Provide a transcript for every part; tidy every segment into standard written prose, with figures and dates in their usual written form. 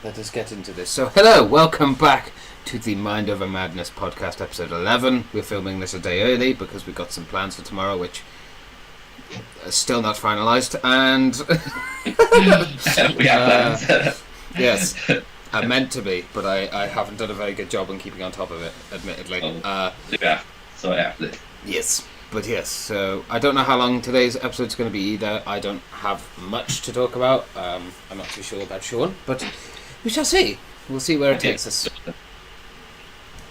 let us get into this. So, hello, welcome back to the Mind Over Madness podcast, episode 11. We're filming this a day early because we've got some plans for tomorrow, which are still not finalised. And we have plans. Yes, I meant to be, but I haven't done a very good job on keeping on top of it, admittedly. Yes. But yes, so I don't know how long today's episode's going to be either. I don't have much to talk about. I'm not too sure about Sean, but we shall see. We'll see where it takes us.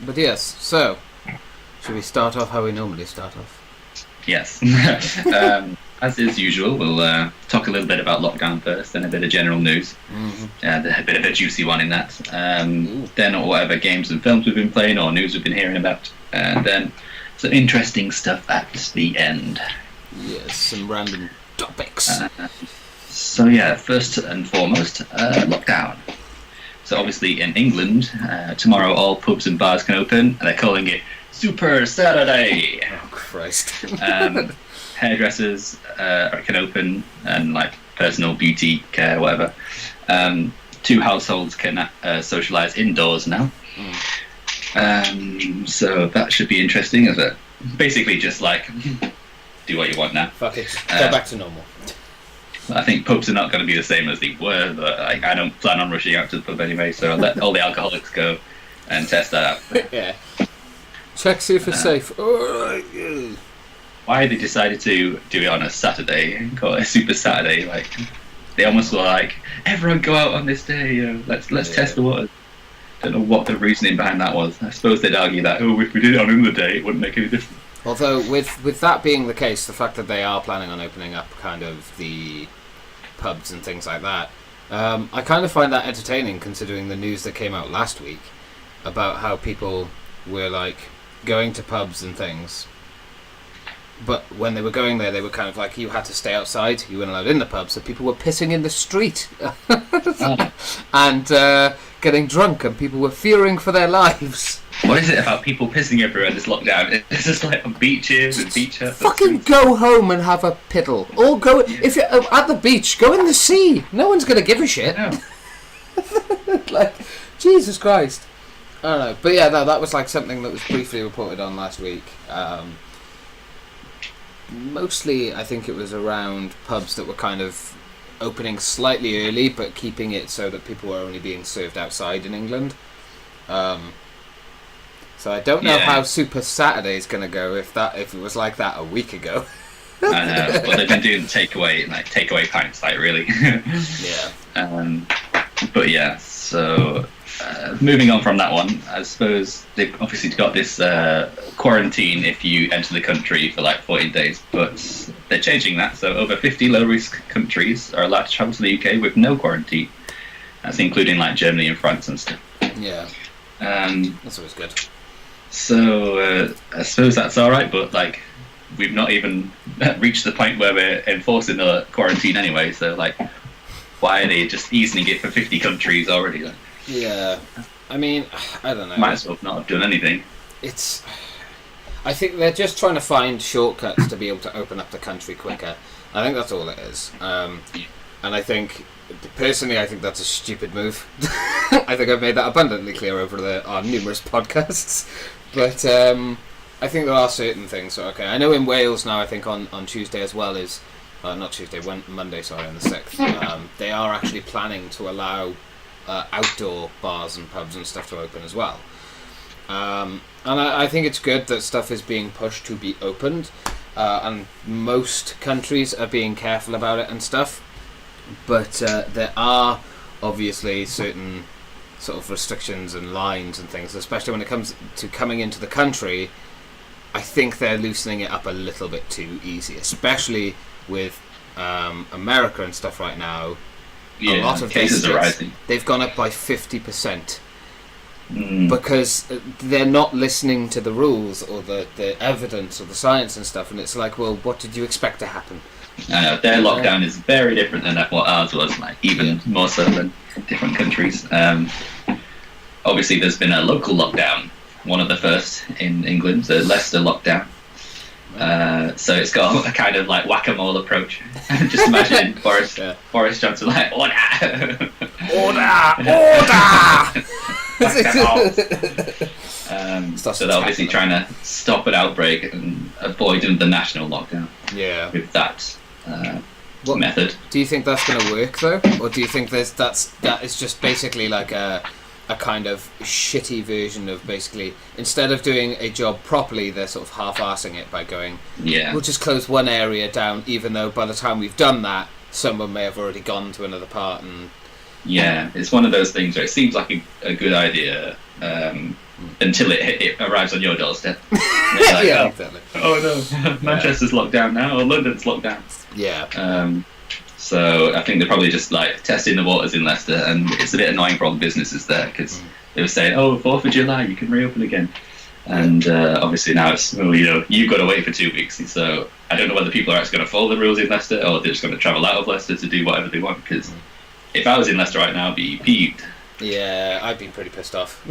But yes, so should we start off how we normally start off? Yes. As is usual, we'll talk a little bit about lockdown first, then a bit of general news. A bit of a juicy one in that. Then whatever games and films we've been playing or news we've been hearing about. And then some interesting stuff at the end. Yes, some random topics. So yeah, first and foremost, lockdown. So obviously in England, tomorrow all pubs and bars can open, and they're calling it Super Saturday. Oh Christ. Hairdressers can open, and like personal beauty care, whatever. 2 households can socialise indoors now. So that should be interesting, is it? Basically just like do what you want now. Fuck it, go back to normal. I think pubs are not going to be the same as they were, but I don't plan on rushing out to the pub anyway, so I'll let all the alcoholics go and test that out. Yeah. Check, see if it's safe. Why they decided to do it on a Saturday and call it a Super Saturday, like they almost were like, everyone go out on this day, let's test the waters. Don't know what the reasoning behind that was. I suppose they'd argue that, if we did it on another day, it wouldn't make any difference. Although, with that being the case, the fact that they are planning on opening up kind of the pubs and things like that, I kind of find that entertaining considering the news that came out last week about how people were, like, going to pubs and things. But when they were going there, they were kind of like, you had to stay outside, you weren't allowed in the pub, so people were pissing in the street. And getting drunk, and people were fearing for their lives. What is it about people pissing everywhere this lockdown? It's just like on beaches and beach huts. Fucking go home and have a piddle. Or go, if you're at the beach, go in the sea. No one's going to give a shit. No. Like, Jesus Christ. I don't know. But yeah, that was like something that was briefly reported on last week. Mostly, I think it was around pubs that were kind of opening slightly early, but keeping it so that people were only being served outside in England. So I don't know how Super Saturday is going to go if it was like that a week ago. I know. Well, they've been doing takeaway pints, like really. Yeah. But yeah, so moving on from that one, I suppose they've obviously got this quarantine if you enter the country for like 14 days, but they're changing that. So over 50 low-risk countries are allowed to travel to the UK with no quarantine. That's including like Germany and France and stuff. Yeah. That's always good. So I suppose that's all right, but like we've not even reached the point where we're enforcing the quarantine anyway. So like, why are they just easing it for 50 countries already? Like, yeah, I mean, I don't know. Might as well not have done anything. I think they're just trying to find shortcuts to be able to open up the country quicker. I think that's all it is. And I think, personally, I think that's a stupid move. I think I've made that abundantly clear over our numerous podcasts. But I think there are certain things. So, okay, I know in Wales now, I think on Tuesday as well is, not Tuesday, Monday, sorry, on the 6th, they are actually planning to allow outdoor bars and pubs and stuff to open as well. And I think it's good that stuff is being pushed to be opened. And most countries are being careful about it and stuff. But there are obviously certain sort of restrictions and lines and things, especially when it comes to coming into the country. I think they're loosening it up a little bit too easy, especially with America and stuff right now. Yeah, a lot of cases are rising. They've gone up by 50% because they're not listening to the rules or the evidence or the science and stuff. And it's like, well, what did you expect to happen? I know, their lockdown is very different than what ours was, like even more so than different countries. Obviously, there's been a local lockdown, one of the first in England, the Leicester lockdown. So it's got a kind of like whack-a-mole approach. Just imagine Boris Johnson like order, so they're obviously trying to stop an outbreak and avoid the national lockdown. Yeah. With that What method. Do you think that's going to work though, or do you think that is just basically like a kind of shitty version of basically instead of doing a job properly, they're sort of half-arsing it by going, we'll just close one area down, even though by the time we've done that, someone may have already gone to another part and. Yeah, it's one of those things where it seems like a good idea until it arrives on your doorstep. Like, yeah, exactly. Oh no, Manchester's locked down now, or London's locked down. Yeah. So I think they're probably just like testing the waters in Leicester, and it's a bit annoying for all the businesses there because they were saying, "Oh, 4th of July, you can reopen again," and obviously now it's you've got to wait for 2 weeks. So I don't know whether people are actually going to follow the rules in Leicester, or they're just going to travel out of Leicester to do whatever they want. Because if I was in Leicester right now, I'd be peeved. Yeah, I'd be pretty pissed off.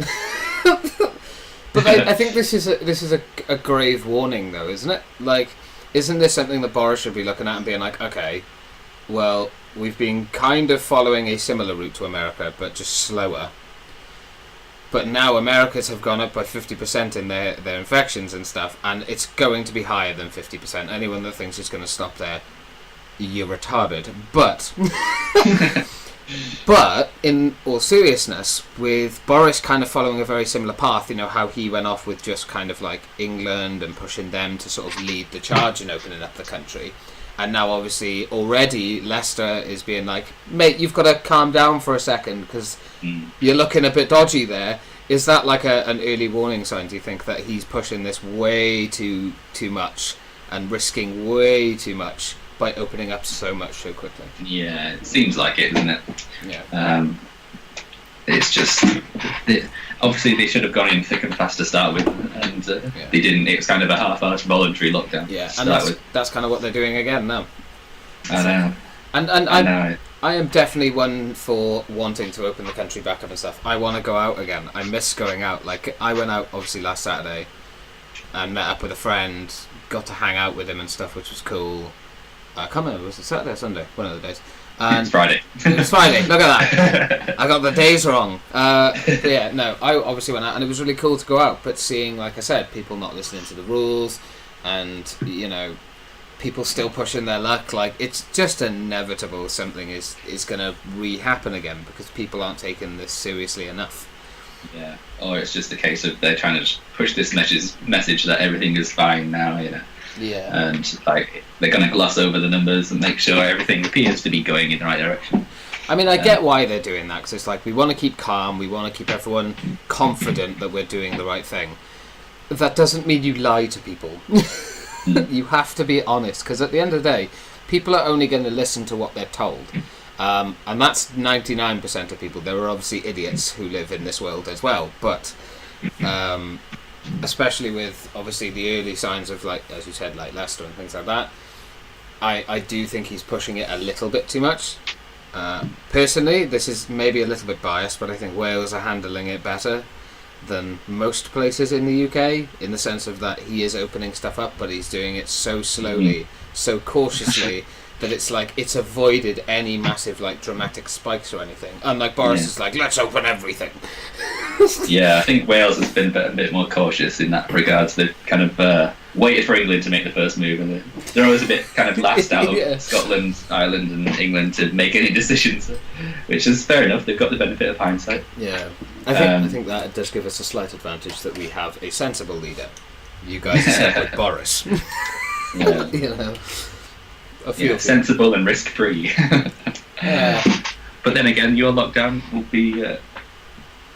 But I think this is a grave warning, though, isn't it? Like, isn't this something that Boris should be looking at and being like, okay, well, we've been kind of following a similar route to America, but just slower. But now Americans have gone up by 50% in their infections and stuff, and it's going to be higher than 50%. Anyone that thinks it's going to stop there, you're retarded. But... But, in all seriousness, with Boris kind of following a very similar path, how he went off with just kind of like England and pushing them to sort of lead the charge in opening up the country. And now, obviously, already Leicester is being like, mate, you've got to calm down for a second because you're looking a bit dodgy there. Is that like an early warning sign, do you think, that he's pushing this way too much and risking way too much by opening up so much so quickly? Yeah, it seems like it, doesn't it? Yeah. It's just obviously they should have gone in thick and fast to start with, and they didn't. It was kind of a half-assed voluntary lockdown. Yeah, and that's kind of what they're doing again now. I know. And I am definitely one for wanting to open the country back up and stuff. I want to go out again. I miss going out. Like, I went out obviously last Saturday and met up with a friend, got to hang out with him and stuff, which was cool. I can't remember, was it Saturday or Sunday? One of the days. It's Friday. It's Friday, look at that. I got the days wrong. Yeah, no, I obviously went out and it was really cool to go out, but seeing, like I said, people not listening to the rules and, people still pushing their luck, like, it's just inevitable something is going to re-happen again because people aren't taking this seriously enough. Yeah, or it's just a case of they're trying to push this message that everything is fine now, Yeah. And like they're going to gloss over the numbers and make sure everything appears to be going in the right direction. I mean, I get why they're doing that, because it's like we want to keep calm, we want to keep everyone confident that we're doing the right thing. That doesn't mean you lie to people. You have to be honest, because at the end of the day, people are only going to listen to what they're told. And that's 99% of people. There are obviously idiots who live in this world as well, but... especially with obviously the early signs of, like as you said, like Leicester and things like that, I do think he's pushing it a little bit too much. Personally, this is maybe a little bit biased, but I think Wales are handling it better than most places in the UK, in the sense of that he is opening stuff up, but he's doing it so slowly, so cautiously, that it's like it's avoided any massive like dramatic spikes or anything. Unlike Boris is like, let's open everything. Yeah, I think Wales has been a bit more cautious in that regards. They've kind of waited for England to make the first move, and they're always a bit kind of last out of Scotland, Ireland and England to make any decisions, which is fair enough. They've got the benefit of hindsight. Yeah, I think that does give us a slight advantage that we have a sensible leader. You guys are set with Boris. Yeah. Sensible and risk-free. But then again, your lockdown will be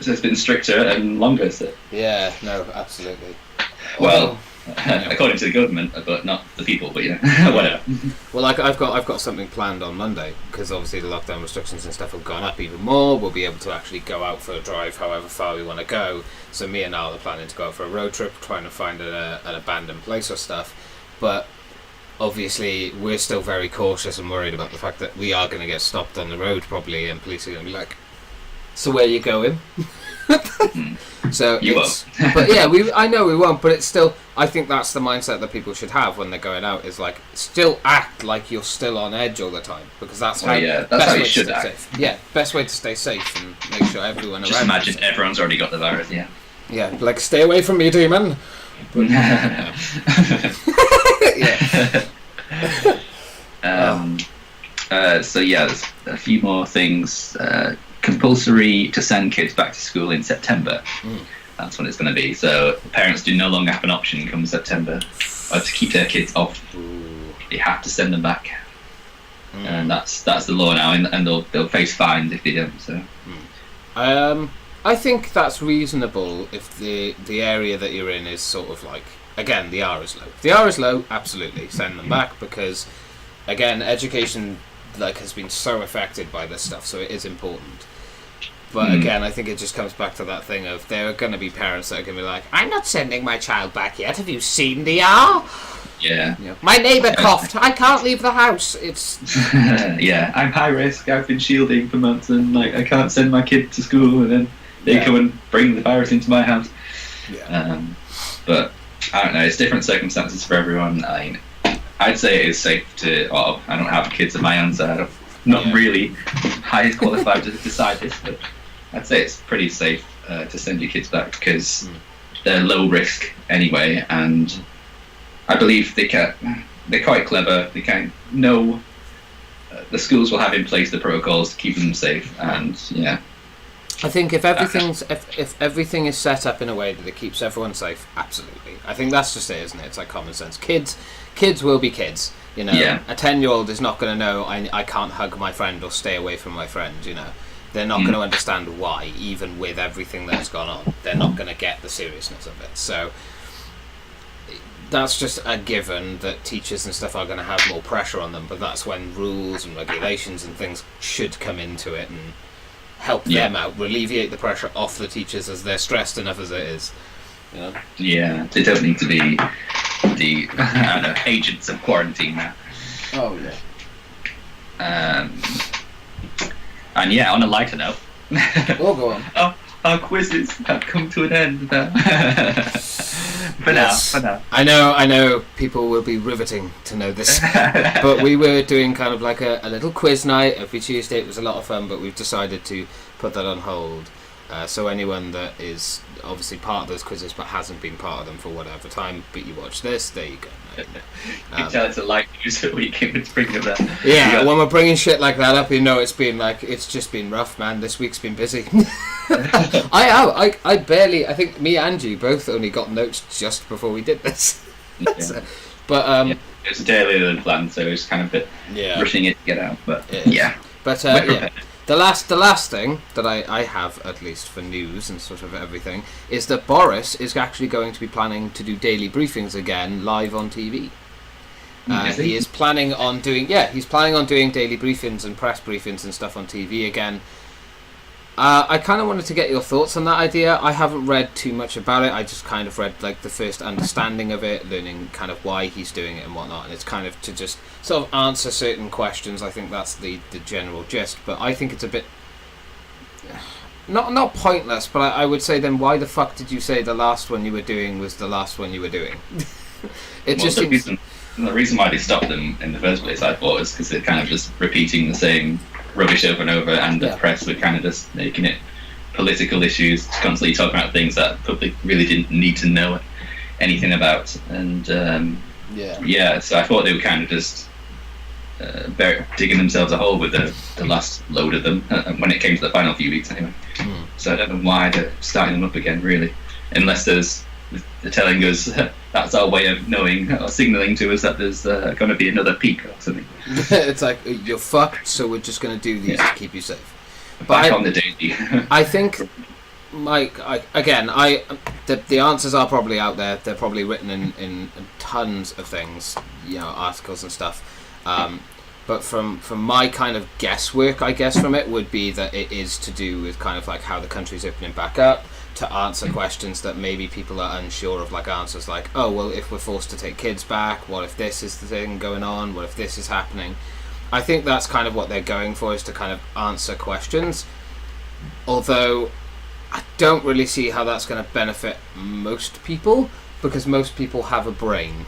so it's been stricter and longer. So. Yeah, no, absolutely. Well, according to the government, but not the people. But whatever. Well, like I've got something planned on Monday because obviously the lockdown restrictions and stuff have gone up even more. We'll be able to actually go out for a drive, however far we want to go. So me and Al are planning to go out for a road trip, trying to find an abandoned place or stuff. But obviously, we're still very cautious and worried about the fact that we are going to get stopped on the road probably, and police are going to be like, "So where are you going?" So You it's, but yeah, I know we won't, but it's still. I think that's the mindset that people should have when they're going out. Is like still act like you're still on edge all the time, because that's how. That's how you should act. Safe. Yeah, best way to stay safe and make sure everyone Just around. imagine everyone's already got the virus. Yeah. Yeah, like stay away from me, demon. But, yeah. So yeah, there's a few more things. Compulsory to send kids back to school in September. That's when it's going to be. So parents do no longer have an option come September to keep their kids off. They have to send them back, and that's the law now. And they'll face fines if they don't. So. I think that's reasonable if the area that you're in is sort of like, again, the R is low. If the R is low, absolutely send them back, because again, education like has been so affected by this stuff, so it is important. But again, I think it just comes back to that thing of there are going to be parents that are going to be like, I'm not sending my child back yet. Have you seen the R? Yeah. My neighbour coughed. I can't leave the house. It's yeah. I'm high risk. I've been shielding for months, and like I can't send my kid to school, and then they come and bring the virus into my house. Yeah. But I don't know. It's different circumstances for everyone. I'd say it is safe to. Well, I don't have kids of my own, so I'm not really highest qualified to decide this, but I'd say it's pretty safe to send your kids back, because they're low risk anyway, and I believe they're quite clever. They kind of know the schools will have in place the protocols to keep them safe, and yeah. I think if everything is set up in a way that it keeps everyone safe, absolutely. I think that's just it, isn't it? It's like common sense. Kids will be kids. You know, a 10-year-old is not going to know I can't hug my friend or stay away from my friend. You know, they're not going to understand why, even with everything that's gone on. They're not going to get the seriousness of it. So that's just a given that teachers and stuff are going to have more pressure on them. But that's when rules and regulations and things should come into it and help them out, alleviate the pressure off the teachers as they're stressed enough as it is. You know? Yeah, they don't need to be the I don't know, agents of quarantine now. Oh yeah. And yeah, on a lighter note. Go on. Our quizzes have come to an end. For now. I know people will be riveting to know this. But we were doing kind of like a little quiz night every Tuesday. It was a lot of fun, but we've decided to put that on hold. So anyone that is obviously part of those quizzes but hasn't been part of them for whatever time, but you watch this, there you go. You can tell it's a light news week if it's bringing that. Yeah, when we're bringing shit like that up, you know it's just been rough, man. This week's been busy. I think me and you both only got notes just before we did this. So, but it was a day later than planned, so it was kind of a bit rushing it to get out. But The last thing that I have, at least for news and sort of everything, is that Boris is actually going to be planning to do daily briefings again live on TV. He is planning on doing daily briefings and press briefings and stuff on TV again. I kind of wanted to get your thoughts on that idea. I haven't read too much about it. I just kind of read like the first understanding of it, learning kind of why he's doing it and whatnot. And it's kind of to just sort of answer certain questions. I think that's the general gist. But I think it's a bit not pointless. But I would say then why the fuck did you say the last one you were doing was the last one you were doing? The reason why they stopped them in the first place, I thought, is because they're kind of just repeating the same rubbish over and over, and the press were kind of just making it political issues, constantly talking about things that the public really didn't need to know anything about. And so I thought they were kind of just digging themselves a hole with the last load of them when it came to the final few weeks anyway. So I don't know why they're starting them up again, really, unless they're telling us that's our way of knowing or signalling to us that there's going to be another peak or something. It's like, you're fucked, so we're just going to do these to keep you safe. Back on the daily. I think, the answers are probably out there. They're probably written in tons of things, articles and stuff. But from my kind of guesswork, I guess, from it would be that it is to do with kind of like how the country's opening back up, to answer questions that maybe people are unsure of, like answers like, oh, well, if we're forced to take kids back, what if this is the thing going on, what if this is happening? I think that's kind of what they're going for, is to kind of answer questions. Although, I don't really see how that's going to benefit most people, because most people have a brain.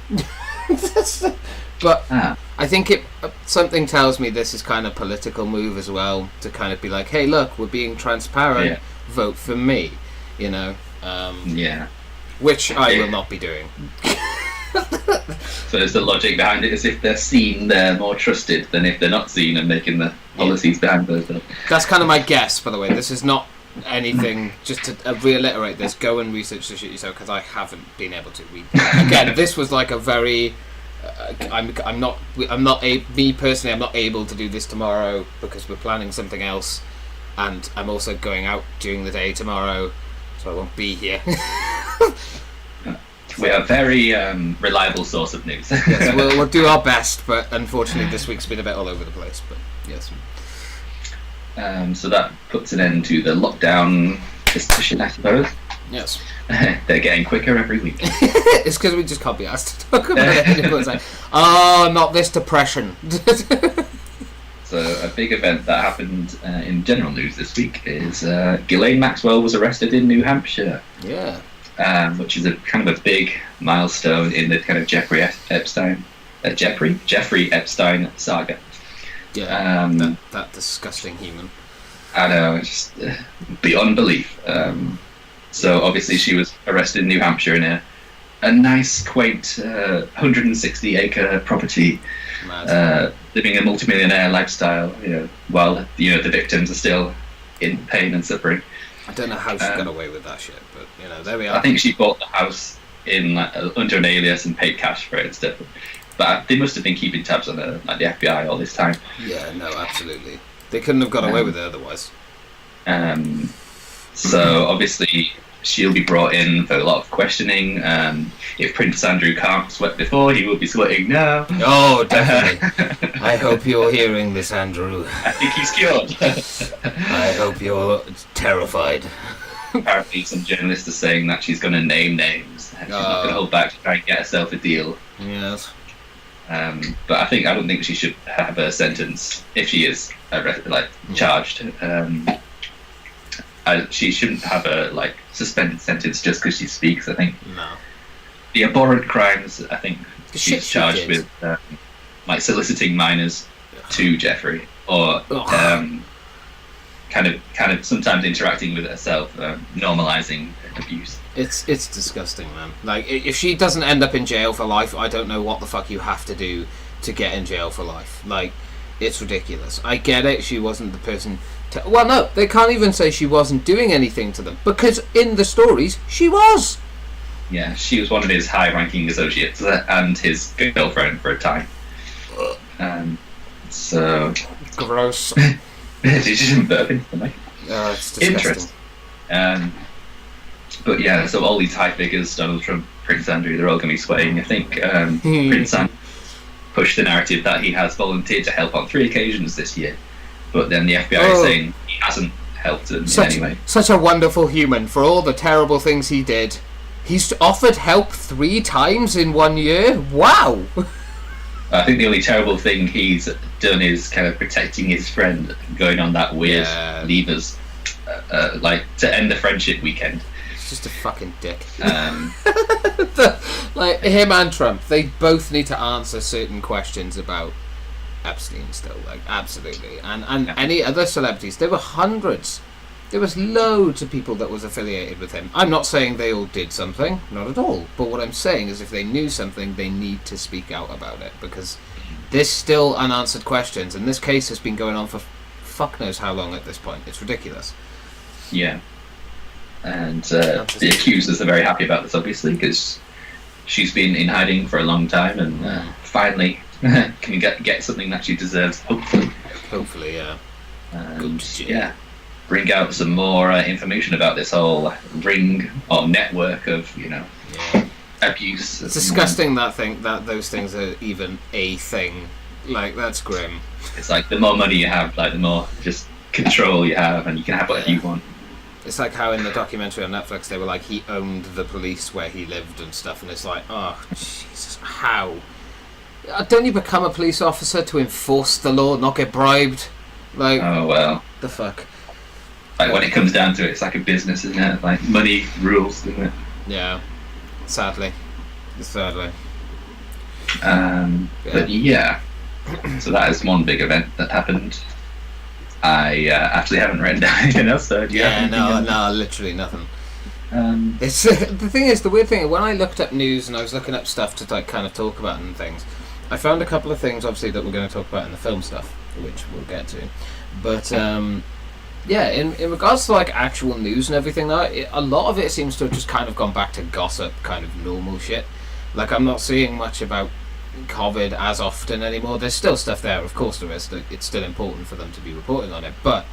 But I think something tells me this is kind of political move as well, to kind of be like, hey, look, we're being transparent. Vote for me, you know. Which I will not be doing. So is the logic behind it is if they're seen, they're more trusted than if they're not seen and making the policies behind those. That's kind of my guess, by the way. This is not anything, just to reiterate this, go and research the shit yourself, because I haven't been able to read. Again, this was like a very... me personally, I'm not able to do this tomorrow because we're planning something else, and I'm also going out during the day tomorrow, so I won't be here. We are a very reliable source of news. Yes, we'll do our best, but unfortunately this week's been a bit all over the place. But yes. So that puts an end to the lockdown discussion, I suppose. Yes. They're getting quicker every week. It's because we just can't be asked to talk about it. It's like, oh, not this depression. So a big event that happened in general news this week is Ghislaine Maxwell was arrested in New Hampshire. Yeah. Which is a kind of a big milestone in the kind of Jeffrey Epstein saga. Yeah, that disgusting human. I know, it's just beyond belief. So obviously she was arrested in New Hampshire in a nice, quaint 160-acre property, living a multimillionaire lifestyle. While the victims are still in pain and suffering. I don't know how she got away with that shit, but there we are. I think she bought the house in under an alias and paid cash for it and stuff. But they must have been keeping tabs on her, like the FBI, all this time. Yeah, no, absolutely. They couldn't have got away with it otherwise. So obviously she'll be brought in for a lot of questioning. If Prince Andrew can't sweat before, he will be sweating now. Oh, definitely. I hope you're hearing this, Andrew. I think he's cured. I hope you're terrified. Apparently some journalists are saying that she's going to name names. She's not going to hold back to try and get herself a deal. Yes. But I don't think she should have a sentence if she is charged. She shouldn't have a suspended sentence just because she speaks. I think no. The abhorrent crimes. I think she's charged with soliciting minors to Jeffrey, or kind of sometimes interacting with herself, normalizing abuse. It's disgusting, man. Like, if she doesn't end up in jail for life, I don't know what the fuck you have to do to get in jail for life. Like, it's ridiculous. I get it, she wasn't the person to... Well, no, they can't even say she wasn't doing anything to them, because in the stories, she was! Yeah, she was one of his high-ranking associates, and his girlfriend for a time. So... Gross. She shouldn't burp into the mic. Oh, it's disgusting. Interesting. But yeah, so all these high figures, Donald Trump, Prince Andrew, they're all going to be sweating. I think Prince Andrew pushed the narrative that he has volunteered to help on 3 occasions this year, but then the FBI is saying he hasn't helped in any way. Such a wonderful human. For all the terrible things he did, he's offered help 3 times in 1 year? Wow! I think the only terrible thing he's done is kind of protecting his friend, going on that weird levers, to end the friendship weekend. Just a fucking dick. Like him and Trump, they both need to answer certain questions about Epstein still, absolutely. And any other celebrities. There were hundreds. There was loads of people that was affiliated with him. I'm not saying they all did something, not at all. But what I'm saying is if they knew something, they need to speak out about it, because there's still unanswered questions, and this case has been going on for fuck knows how long at this point. It's ridiculous. Yeah. And the accusers are very happy about this, obviously, because she's been in hiding for a long time, and finally can get something that she deserves, hopefully. Hopefully, yeah. Yeah. Bring out some more information about this whole ring or network of, abuse. It's disgusting that those things are even a thing. Like, that's grim. It's like the more money you have, the more just control you have, and you can have whatever you want. It's like how in the documentary on Netflix they were like, he owned the police where he lived and stuff, and it's like, oh, Jesus, how? Don't you become a police officer to enforce the law, not get bribed? Like, oh, well. The fuck? Like when it comes down to it, it's like a business, isn't it? Like money rules, isn't it? Yeah, sadly. But yeah, so that is one big event that happened. I actually haven't written down anything else, so do you have anything else? No, literally nothing. Um, It's the thing is, the weird thing, when I looked up news and I was looking up stuff to like kind of talk about and things, I found a couple of things obviously that we're going to talk about in the film stuff, which we'll get to. But yeah, in regards to like actual news and everything, though, a lot of it seems to have just kind of gone back to gossip, kind of normal shit. Like I'm not seeing much about COVID as often anymore. There's still stuff there, of course there is. It's still important for them to be reporting on it, but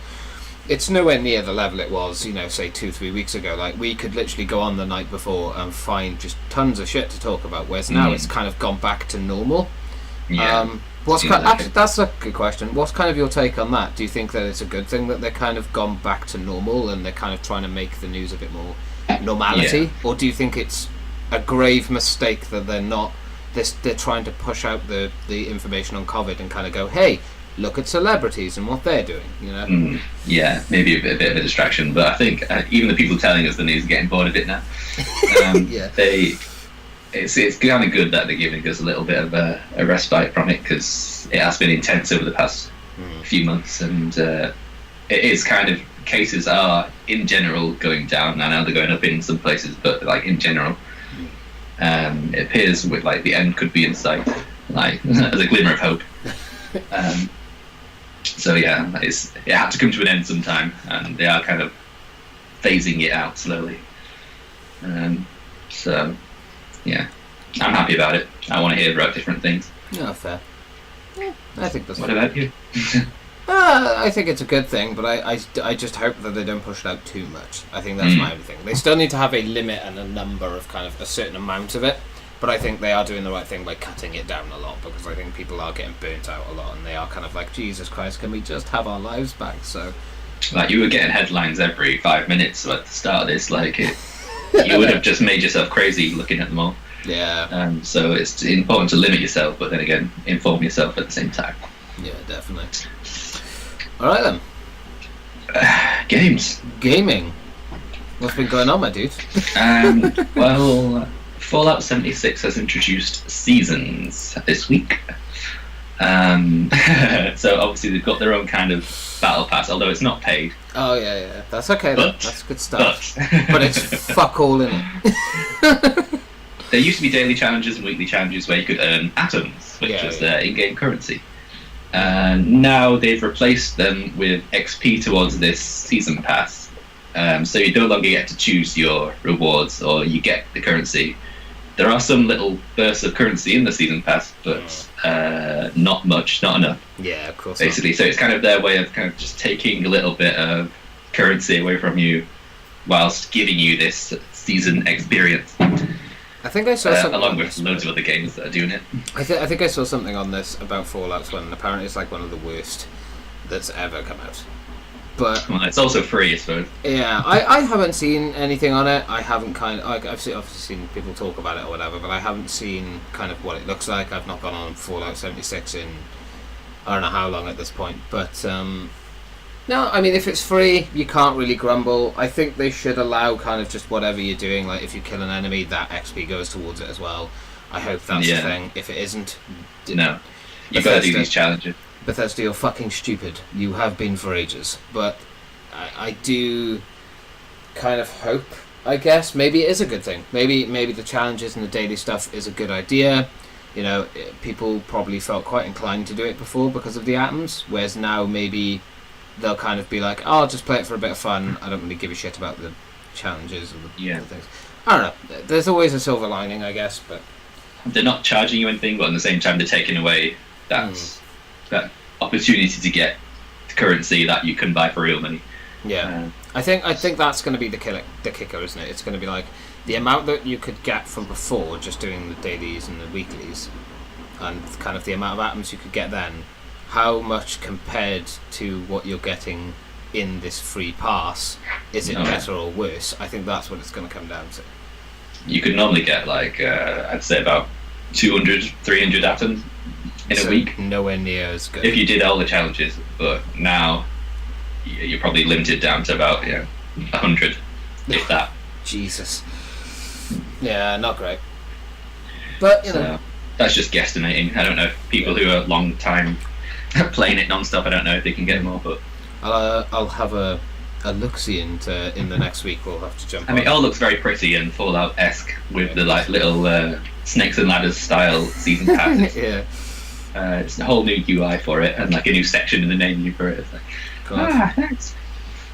it's nowhere near the level it was, you know, say 2-3 weeks ago. Like we could literally go on the night before and find just tons of shit to talk about, whereas now it's kind of gone back to normal. yeah. Actually, that's a good question. What's kind of your take on that? Do you think that it's a good thing that they're kind of gone back to normal and they're kind of trying to make the news a bit more normality, or do you think it's a grave mistake that they're not? They're trying to push out the information on COVID and kind of go, hey, look at celebrities and what they're doing, you know? Yeah, maybe a bit of a distraction, but I think even the people telling us the news are getting bored of it now. Yeah. It's kind of good that they're giving us a little bit of a respite from it, because it has been intense over the past few months, and it is kind of, cases are in general going down. I know they're going up in some places, but like in general, it appears with like the end could be in sight, like as a glimmer of hope. So yeah, it had to come to an end sometime, and they are kind of phasing it out slowly. So yeah, I'm happy about it. I want to hear about different things. Yeah, fair. Yeah, I think that's. What about you? I think it's a good thing, but I just hope that they don't push it out too much. I think that's my only thing. They still need to have a limit and a number of kind of a certain amount of it, but I think they are doing the right thing by cutting it down a lot, because I think people are getting burnt out a lot, and they are kind of like, Jesus Christ, can we just have our lives back? So, like, you were getting headlines every 5 minutes at the start of this, like you would have just made yourself crazy looking at them all. Yeah. So it's important to limit yourself, but then again, inform yourself at the same time. Yeah, definitely. All right then. Games. Gaming. What's been going on, my dude? Well, Fallout 76 has introduced seasons this week. So obviously they've got their own kind of battle pass, although it's not paid. Oh yeah, that's okay. But, that's good stuff. But it's fuck all in it. There used to be daily challenges and weekly challenges where you could earn atoms, which was their in-game currency. Now they've replaced them with XP towards this season pass. So you no longer get to choose your rewards, or you get the currency. There are some little bursts of currency in the season pass, but not much, not enough. Yeah, of course. Basically, so it's kind of their way of kind of just taking a little bit of currency away from you, whilst giving you this season experience. I think I saw something along with loads of other games that are doing it. I think I saw something on this about Fallout 1, and apparently it's like one of the worst that's ever come out. But well, it's also free, I suppose. Yeah, I haven't seen anything on it. I haven't I've obviously seen people talk about it or whatever, but I haven't seen kind of what it looks like. I've not gone on Fallout 76 in I don't know how long at this point, but no, I mean if it's free, you can't really grumble. I think they should allow kind of just whatever you're doing. Like if you kill an enemy, that XP goes towards it as well. I hope that's the thing. If it isn't, no, you've got to do these challenges. Bethesda, you're fucking stupid. You have been for ages. But I do kind of hope, I guess, maybe it is a good thing. Maybe the challenges and the daily stuff is a good idea. You know, people probably felt quite inclined to do it before because of the atoms, whereas now maybe they'll kind of be like, oh, I'll just play it for a bit of fun. I don't really give a shit about the challenges or the things. I don't know. There's always a silver lining, I guess, but they're not charging you anything, but at the same time they're taking away that opportunity to get the currency that you can buy for real money. Yeah, I think that's going to be the kicker, isn't it? It's going to be like the amount that you could get from before, just doing the dailies and the weeklies, and kind of the amount of atoms you could get then. How much compared to what you're getting in this free pass? Is it better or worse? I think that's what it's going to come down to. You could normally get like I'd say about 200, 300 atoms in a week. Nowhere near as good. If you did all the challenges, but now you're probably limited down to about 100, if that. Jesus. Yeah, not great. But So, that's just guesstimating. I don't know if people who are long time playing it non-stop, I don't know if they can get more, but I'll have a look-see in the next week. We'll have to jump. I mean, it all looks very pretty and Fallout-esque with the like little Snakes and Ladders style season pass. Yeah. It's a whole new UI for it and like a new section in the menu for it. It's like, thanks.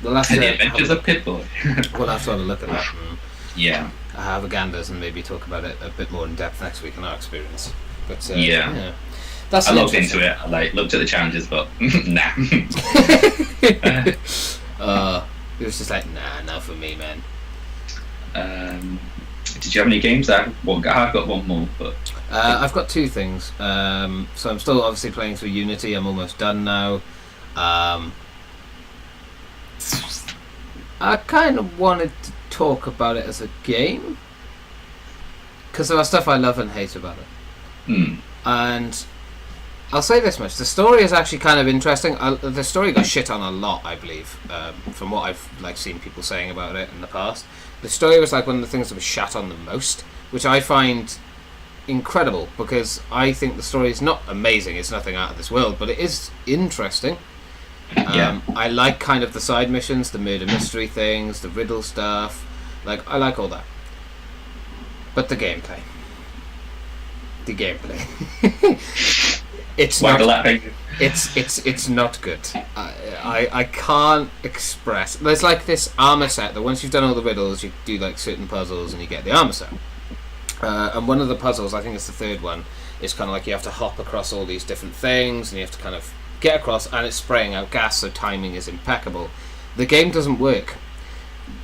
We'll have to The Adventures of Pip-Boy. We'll have to have a look at that. And Yeah. have a ganders and maybe talk about it a bit more in depth next week in our experience. But Yeah. That's I looked interesting. into it. I like looked at the challenges, but nah. It was just like, nah, not for me, man. Did you have any games? I've got one more, but I've got two things. So I'm still obviously playing through Unity. I'm almost done now. I kind of wanted to talk about it as a game because there are stuff I love and hate about it. And I'll say this much: the story is actually kind of interesting. The story got shit on a lot, I believe, from what I've seen people saying about it in the past. The story was like one of the things that was shat on the most, which I find incredible because I think the story is not amazing. It's nothing out of this world, but it is interesting. I like kind of the side missions, the murder mystery things, the riddle stuff. I like all that. But the gameplay. It's not. It's not good. I can't express. There's like this armor set that once you've done all the riddles, you do like certain puzzles and you get the armor set. And one of the puzzles, I think it's the third one, is kind of like you have to hop across all these different things and you have to kind of get across, and it's spraying out gas, so timing is impeccable. The game doesn't work.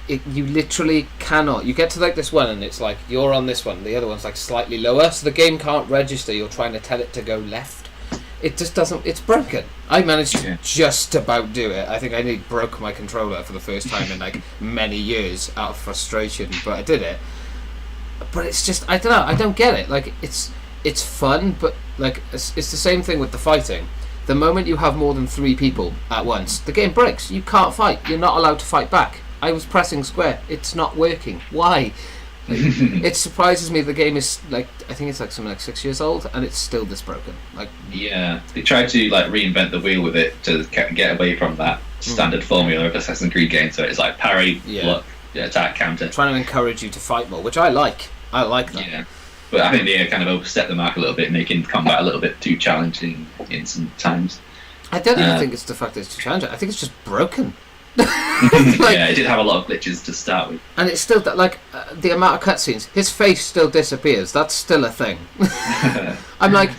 You literally cannot. You get to like this one and it's like you're on this one, the other one's like slightly lower, so the game can't register you're trying to tell it to go left. It just doesn't. It's broken. I managed to just about do it. I think I nearly broke my controller for the first time in like many years out of frustration, but I did it. But it's just, I don't know, I don't get it. Like it's fun, but like it's the same thing with the fighting. The moment you have more than 3 people at once, the game breaks. You can't fight. You're not allowed to fight back. I was pressing square. It's not working. Why? It surprises me the game is like, I think it's like something like 6 years old and it's still this broken. Like, yeah, they tried to like reinvent the wheel with it to get away from that standard formula of Assassin's Creed games. So it's like parry, block, attack, counter. Trying to encourage you to fight more, which I like. I like that. Yeah, but I think they kind of overstepped the mark a little bit, making combat a little bit too challenging in some times. I don't even think it's the fact that it's too challenging. I think it's just broken. Yeah, it did have a lot of glitches to start with. And it's still like the amount of cutscenes, his face still disappears. That's still a thing. I'm like,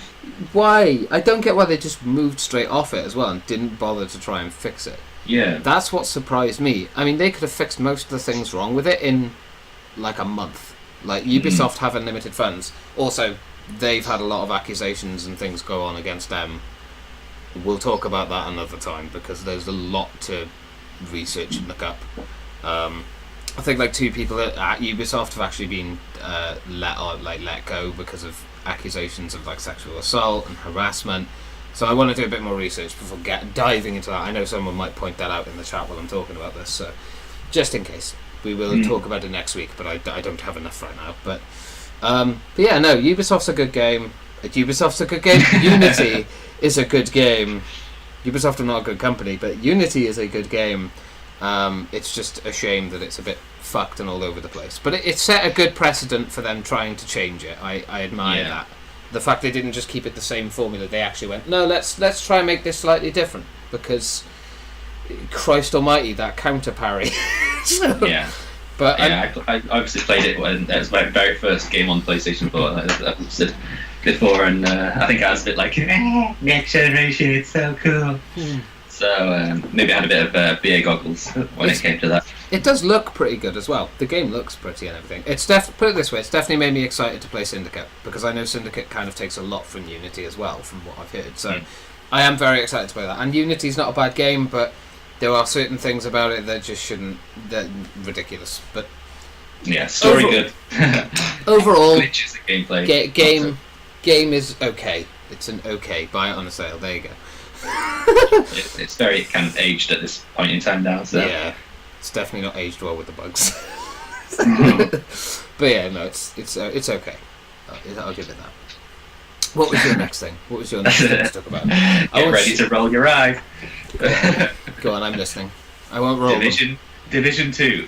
why? I don't get why they just moved straight off it as well and didn't bother to try and fix it. Yeah, that's what surprised me. I mean, they could have fixed most of the things wrong with it in like a month. Like Ubisoft have unlimited funds. Also, they've had a lot of accusations and things go on against them. We'll talk about that another time because there's a lot to research and look up. I think like 2 people at Ubisoft have actually been let go because of accusations of like sexual assault and harassment. So I want to do a bit more research before diving into that. I know someone might point that out in the chat while I'm talking about this, so just in case. We will talk about it next week, but I don't have enough right now. But yeah, no, Ubisoft's a good game. Ubisoft's a good game. Unity is a good game. Ubisoft are not a good company, but Unity is a good game. It's just a shame that it's a bit fucked and all over the place. But it set a good precedent for them trying to change it. I admire that. The fact they didn't just keep it the same formula, they actually went, no, let's try and make this slightly different, because Christ almighty, that counter parry. But I obviously played it when it was my very first game on PlayStation 4, like I've said before, and I think I was a bit like, next generation, it's so cool. So maybe I had a bit of BA goggles when it came to that. It does look pretty good as well. The game looks pretty and everything. Put it this way, it's definitely made me excited to play Syndicate, because I know Syndicate kind of takes a lot from Unity as well, from what I've heard. So I am very excited to play that. And Unity's not a bad game, but there are certain things about it that just shouldn't. They're ridiculous. But yeah, story good. Overall, glitches in gameplay. Game is okay. It's an okay. Buy it on a sale. There you go. It's very kind of aged at this point in time now. So Yeah, it's definitely not aged well with the bugs. But yeah, no, it's okay. I'll give it that. What was your next thing? What was your next thing to talk about? Get ready to roll your eye. Go on, I'm listening. I won't roll. Division 2.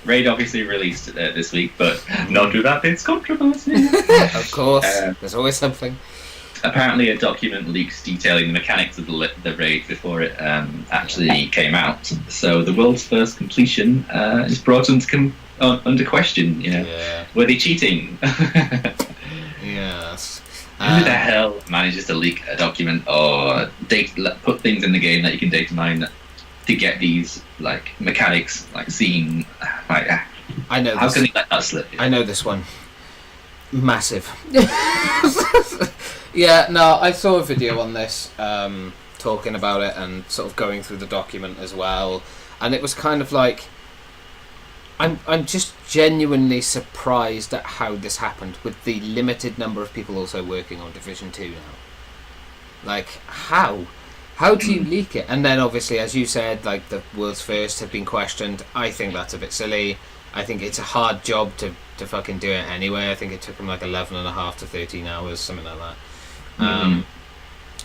Raid obviously released this week, but not without its controversy. Of course, there's always something. Apparently, a document leaked detailing the mechanics of the raid before it actually came out. So the world's first completion is brought under question. Were they cheating? Yes. Who the hell manages to leak a document or put things in the game that you can data mine to get these like mechanics, like scene? Like, I know. How can they let that slip? I know this one. Massive. Yeah, no, I saw a video on this, talking about it and sort of going through the document as well, and it was kind of like, I'm just genuinely surprised at how this happened with the limited number of people also working on Division 2 now. Like, how? How do you leak it? And then obviously, as you said, like the world's first have been questioned. I think that's a bit silly. I think it's a hard job to fucking do it anyway. I think it took them like 11 and a half to 13 hours, something like that.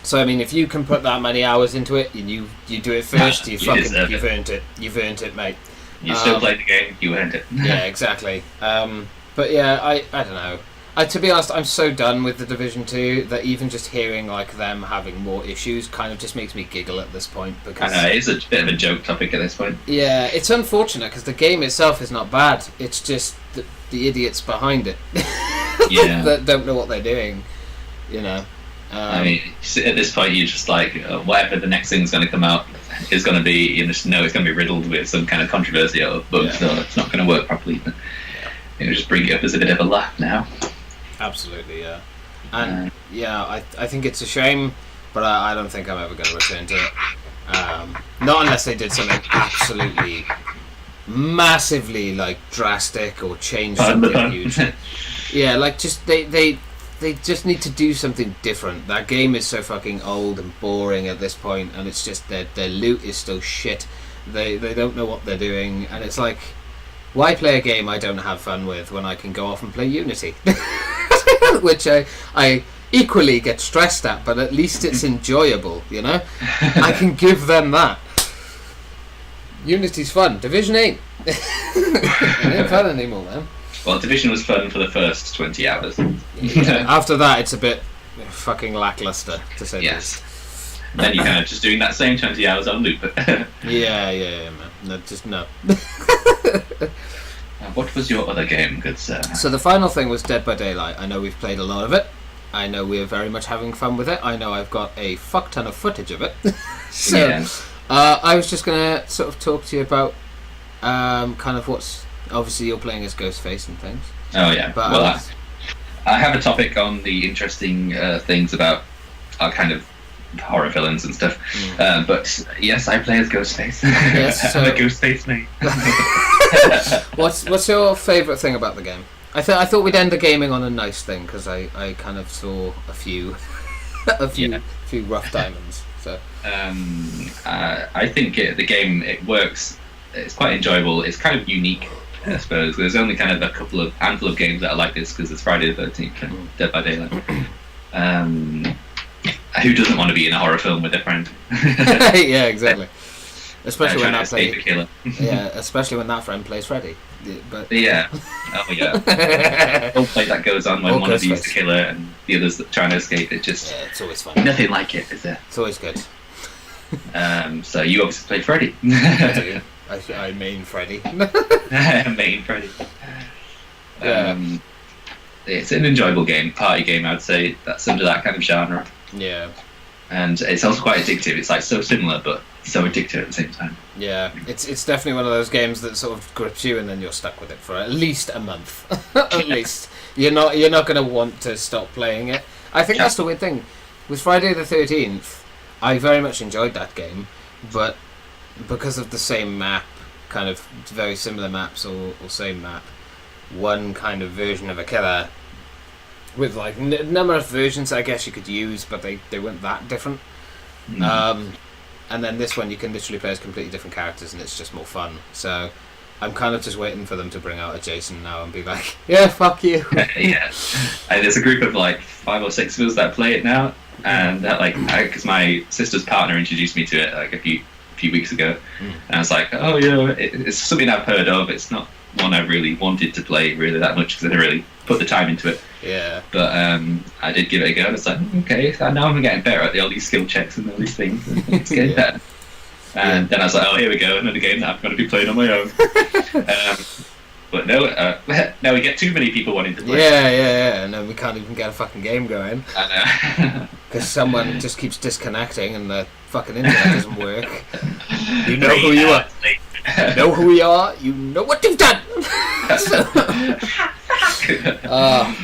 So I mean, if you can put that many hours into it and you do it first, you've earned it. You've earned it, mate. You still play the game, you earned it. Yeah, exactly. But yeah, I don't know. To be honest, I'm so done with the Division 2 that even just hearing like them having more issues kind of just makes me giggle at this point, because I know, it's a bit of a joke topic at this point. Yeah, it's unfortunate because the game itself is not bad. It's just the idiots behind it that don't know what they're doing. I mean, at this point, you're just like, whatever the next thing's going to come out is going to be, you just know it's going to be riddled with some kind of controversy or bugs, so it's not going to work properly. But just bring it up as a bit of a laugh now. Absolutely, yeah. And I think it's a shame, but I don't think I'm ever going to return to it. Not unless they did something absolutely massively like drastic or change something huge. Yeah, like just they just need to do something different. That game is so fucking old and boring at this point, and it's just their loot is still shit. They don't know what they're doing, and it's like, why play a game I don't have fun with when I can go off and play Unity? Which I equally get stressed at, but at least it's enjoyable, I can give them that. Unity's fun. Division ain't. It ain't fun anymore, man. Well, Division was fun for the first 20 hours. Yeah, after that, it's a bit fucking lackluster, to say the least. Then you're kind of just doing that same 20 hours on loop. Yeah, man. No. What was your other game, good sir? So the final thing was Dead by Daylight. I know we've played a lot of it. I know we're very much having fun with it. I know I've got a fuck ton of footage of it. I was just going to sort of talk to you about kind of what's... Obviously, you're playing as Ghostface and things. Oh, yeah. But well, I have a topic on the interesting things about our kind of horror villains and stuff. But yes, I play as Ghostface. Yes, so... I'm a Ghostface mate. What's your favourite thing about the game? I thought we'd end the gaming on a nice thing, because I kind of saw a few few rough diamonds. So I think the game, it works. It's quite enjoyable. It's kind of unique, I suppose. There's only kind of a handful of games that are like this, because it's Friday the 13th and Dead by Daylight. Who doesn't want to be in a horror film with their friend? Yeah, especially when especially when that friend plays Freddy. But yeah, oh yeah. All play that goes on when one of these is the killer and the other's trying to escape. It's always fun. Nothing like it, is there? It's always good. So you obviously played Freddy. I do. I main Freddy. Main Freddy. It's an enjoyable game, party game. I'd say that's under that kind of genre. Yeah. And it's also quite addictive. It's like so similar, but so addictive at the same time. Yeah, it's definitely one of those games that sort of grips you, and then you're stuck with it for at least a month. At least you're not going to want to stop playing it. I think that's the weird thing with Friday the 13th. I very much enjoyed that game, but because of the same map, kind of very similar maps or same map, one kind of version of a killer, with like numerous versions I guess you could use, but they weren't that different. And then this one you can literally play as completely different characters, and it's just more fun. So I'm kind of just waiting for them to bring out a Jason now and be like, yeah, fuck you. Yeah, there's a group of like 5 or 6 of us that play it now, and that because my sister's partner introduced me to it like a few weeks ago, and I was like, oh yeah, it's something I've heard of. It's not one I really wanted to play really that much because I didn't really put the time into it. Yeah. But I did give it a go. It's like, okay, so now I'm getting better at all these skill checks and all these things. It's getting better. And then I was like, oh, here we go, another game that I'm going to be playing on my own. But no, now we get too many people wanting to play. Yeah, and then we can't even get a fucking game going. I know. Because someone just keeps disconnecting and the fucking internet doesn't work. You know who you are. You know who we are. You know what you've done.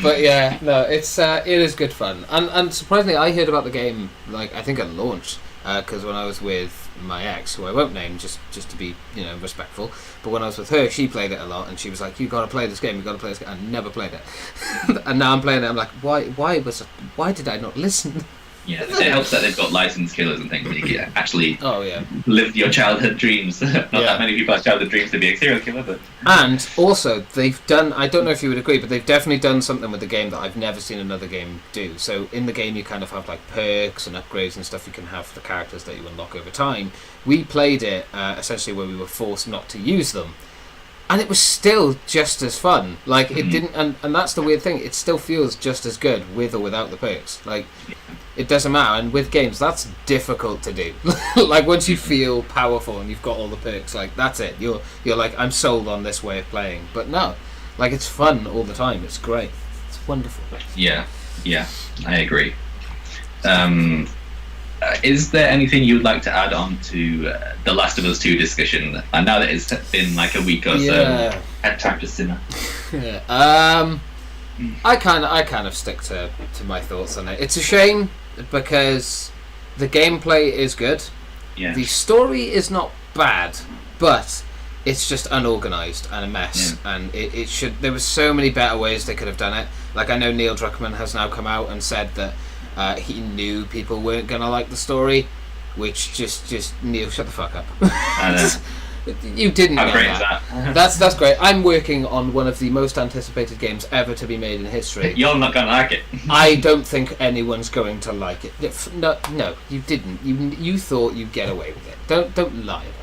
But yeah, no, it is good fun. And surprisingly, I heard about the game like I think at launch. Because when I was with my ex, who I won't name just to be respectful, but when I was with her, she played it a lot, and she was like, "You got to play this game. You got to play this game." I never played it, and now I'm playing it. I'm like, why did I not listen? Yeah, it helps that they've got licensed killers and things. You can actually live your childhood dreams. Not that many people have childhood dreams to be a serial killer, but... And also, they've done, I don't know if you would agree, but they've definitely done something with the game that I've never seen another game do. So in the game you kind of have like perks and upgrades and stuff you can have for the characters that you unlock over time. We played it essentially where we were forced not to use them. And it was still just as fun. Like, it didn't... And that's the weird thing. It still feels just as good with or without the perks. Like, it doesn't matter. And with games, that's difficult to do. Like, once you feel powerful and you've got all the perks, like, that's it. You're like, I'm sold on this way of playing. But no. Like, it's fun all the time. It's great. It's wonderful. Yeah, I agree. Is there anything you would like to add on to the Last of Us 2 discussion? And now that it's been like a week or so, had time to simmer. I kind of stick to my thoughts on it. It's a shame because the gameplay is good. Yeah. The story is not bad, but it's just unorganized and a mess. Yeah. And it should. There were so many better ways they could have done it. Like, I know Neil Druckmann has now come out and said that he knew people weren't gonna like the story, which just Neil, shut the fuck up. You didn't How get great that. Is that? That's great. I'm working on one of the most anticipated games ever to be made in history. You're not gonna like it. I don't think anyone's going to like it. No, you didn't. You thought you'd get away with it. Don't lie about it.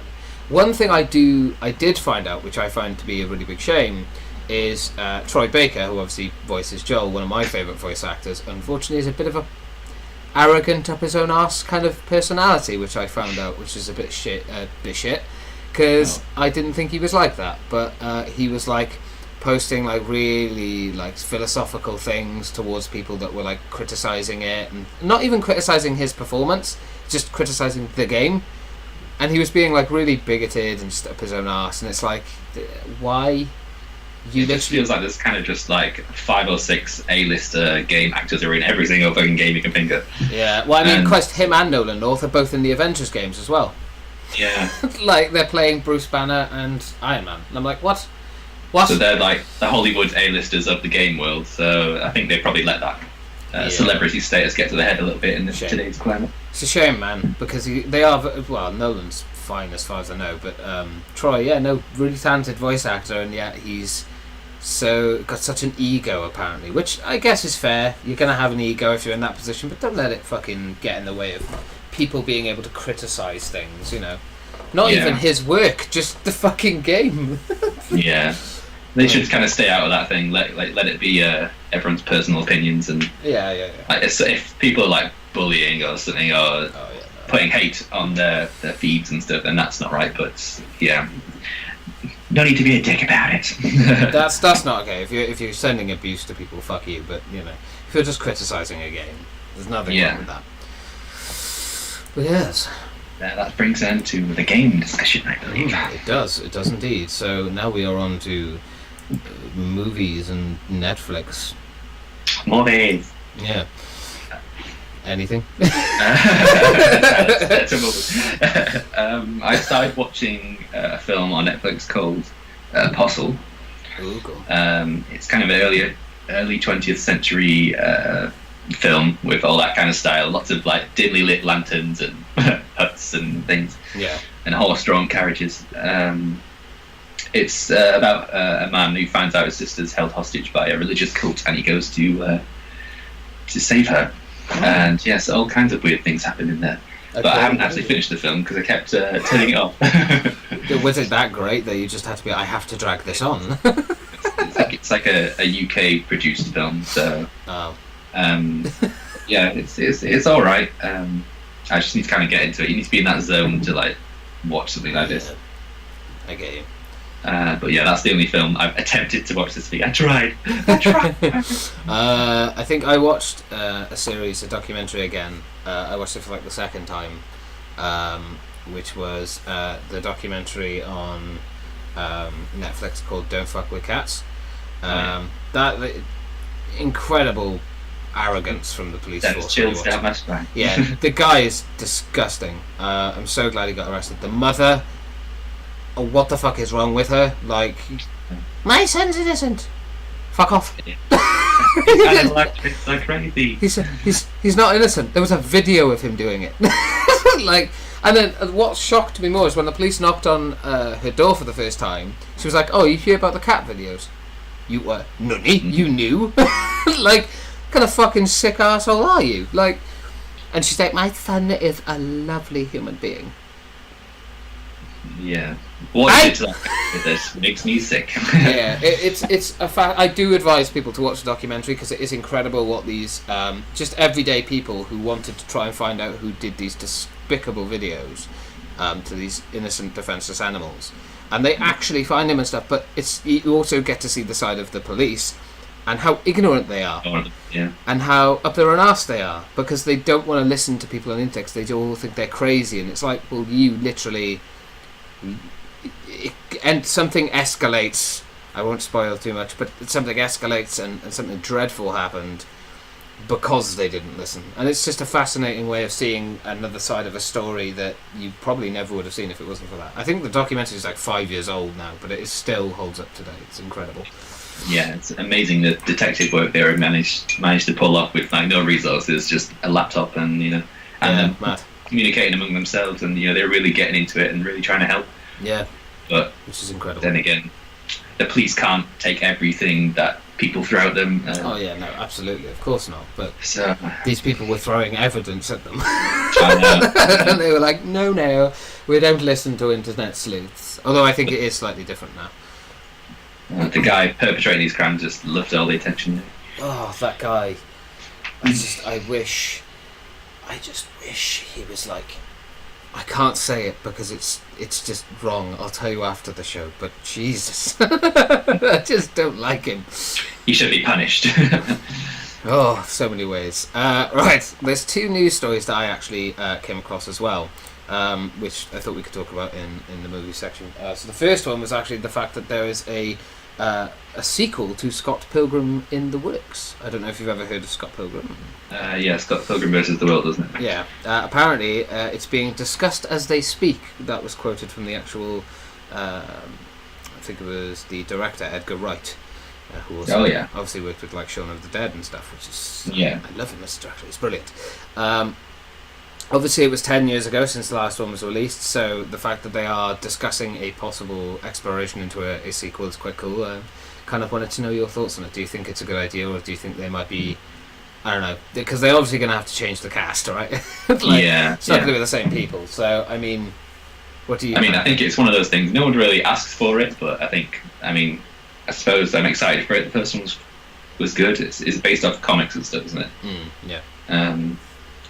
One thing I did find out, which I find to be a really big shame, is Troy Baker, who obviously voices Joel, one of my favourite voice actors, unfortunately is a bit of a arrogant up his own arse kind of personality, which I found out, which is a bit shit, because I didn't think he was like that, but he was like posting like really like philosophical things towards people that were like criticising it, and not even criticising his performance, just criticising the game, and he was being like really bigoted and just up his own arse, and it's like, why? It just feels like there's kind of just like 5 or 6 A-lister game actors are in every single fucking game you can think of. Yeah, well, I mean, Christ, him and Nolan North are both in the Avengers games as well. Yeah. Like, they're playing Bruce Banner and Iron Man. And I'm like, what? So they're like the Hollywood A-listers of the game world, so I think they probably let that celebrity status get to the head a little bit in today's climate. It's a shame, man, because they are... Well, Nolan's fine as far as I know, but Troy, really talented voice actor, and yet he's got such an ego apparently, which I guess is fair. You're gonna have an ego if you're in that position, but don't let it fucking get in the way of people being able to criticize things, not even his work, just the fucking game. Yeah, they should kind of stay out of that thing. Let it be everyone's personal opinions, and if people are like bullying or something, or putting hate on their feeds and stuff, then that's not right. But no need to be a dick about it. That's not okay. If you're sending abuse to people, fuck you. But if you're just criticizing a game, there's nothing wrong with that. But yes, that brings end to the game discussion, I believe. It does indeed. So now we are on to movies and Netflix. Movies. Yeah. Anything? I started watching a film on Netflix called Apostle. Ooh, cool. It's kind of an earlier early 20th century film with all that kind of style. Lots of like dimly lit lanterns and huts and things. Yeah. And horse-drawn carriages. It's about a man who finds out his sister's held hostage by a religious cult, and he goes to save her. And yes, all kinds of weird things happen in there. Okay. But I haven't actually finished the film because I kept turning it off. Was it that great that you just had to be? I have to drag this on. It's like a UK produced film, so Oh. yeah, it's all right. I just need to kind of get into it. You need to be in that zone to like watch something like this. I get you. But yeah, that's the only film I've attempted to watch this week. I tried. I think I watched a documentary again. I watched it for like the second time, which was the documentary on Netflix called "Don't Fuck with Cats." That incredible arrogance from the police force. Chills down my spine. Yeah, the guy is disgusting. I'm so glad he got arrested. The mother, oh, what the fuck is wrong with her? Like, my son's innocent. Fuck off. It's like crazy. He's not innocent. There was a video of him doing it. Like, and then what shocked me more is when the police knocked on her door for the first time. She was like, "Oh, you hear about the cat videos? You were nunny? You knew?" Like, kind of fucking sick asshole are you? Like, and she's like, "My son is a lovely human being." Yeah. What is it like this makes me sick. Yeah, it's a fact. I do advise people to watch the documentary because it is incredible what these just everyday people who wanted to try and find out who did these despicable videos to these innocent, defenseless animals, and they actually find them and stuff. But you also get to see the side of the police and how ignorant they are, Yeah. and how up their own arse they are because they don't want to listen to people on the internet. They all think they're crazy, and it's like, well, you literally. And something escalates. I won't spoil too much, but something escalates and something dreadful happened because they didn't listen. And it's just a fascinating way of seeing another side of a story that you probably never would have seen if it wasn't for that. I think the documentary is like 5 years old now, but it still holds up today. It's incredible. Yeah, it's amazing the detective work they managed to pull off with like no resources, just a laptop and and mad. Communicating among themselves, and they're really getting into it and really trying to help. Yeah, but which is incredible. Then again, the police can't take everything that people throw at them. Oh yeah, no, absolutely, of course not. But so, these people were throwing evidence at them, I know. and they were like, "No, we don't listen to internet sleuths." Although I think it is slightly different now. The guy perpetrating these crimes just loved all the attention. Oh, that guy! I just wish he was like. I can't say it because it's just wrong. I'll tell you after the show. But Jesus, I just don't like him. He should be punished. Oh, so many ways. Right, there's 2 news stories that I actually came across as well, which I thought we could talk about in the movie section. So the first one was actually the fact that there is a sequel to Scott Pilgrim in the works. I don't know if you've ever heard of Scott Pilgrim. Yeah, Scott Pilgrim versus the World, isn't it? Yeah. Apparently, it's being discussed as they speak. That was quoted from the actual. I think it was the director Edgar Wright, who also obviously worked with like Shaun of the Dead and stuff, which is I love him as a director. He's brilliant. Obviously, it was 10 years ago since the last one was released, so the fact that they are discussing a possible exploration into a sequel is quite cool. Kind of wanted to know your thoughts on it. Do you think it's a good idea, or do you think they might be... I don't know, because they're obviously going to have to change the cast, right? It's not going to be the same people, so, I mean, what do you... I think it's one of those things, no one really asks for it, but I suppose I'm excited for it. The first one was good. It's based off comics and stuff, isn't it? Yeah.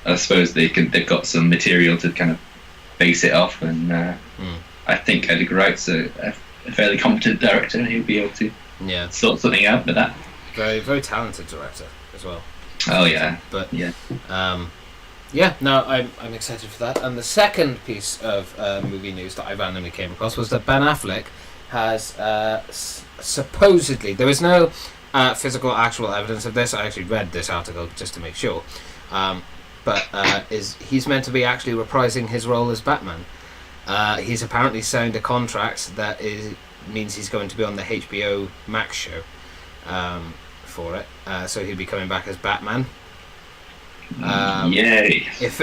I suppose they've got some material to kind of base it off, and I think Edgar Wright's a fairly competent director, and he'll be able to sort something out with that. Very, very talented director as well. Oh yeah, but yeah, no, I'm excited for that. And the second piece of movie news that I randomly came across was that Ben Affleck has supposedly, there is no physical actual evidence of this. I actually read this article just to make sure. But he's meant to be actually reprising his role as Batman. He's apparently signed a contract that means he's going to be on the HBO Max show for it, so he'll be coming back as Batman. Yay! If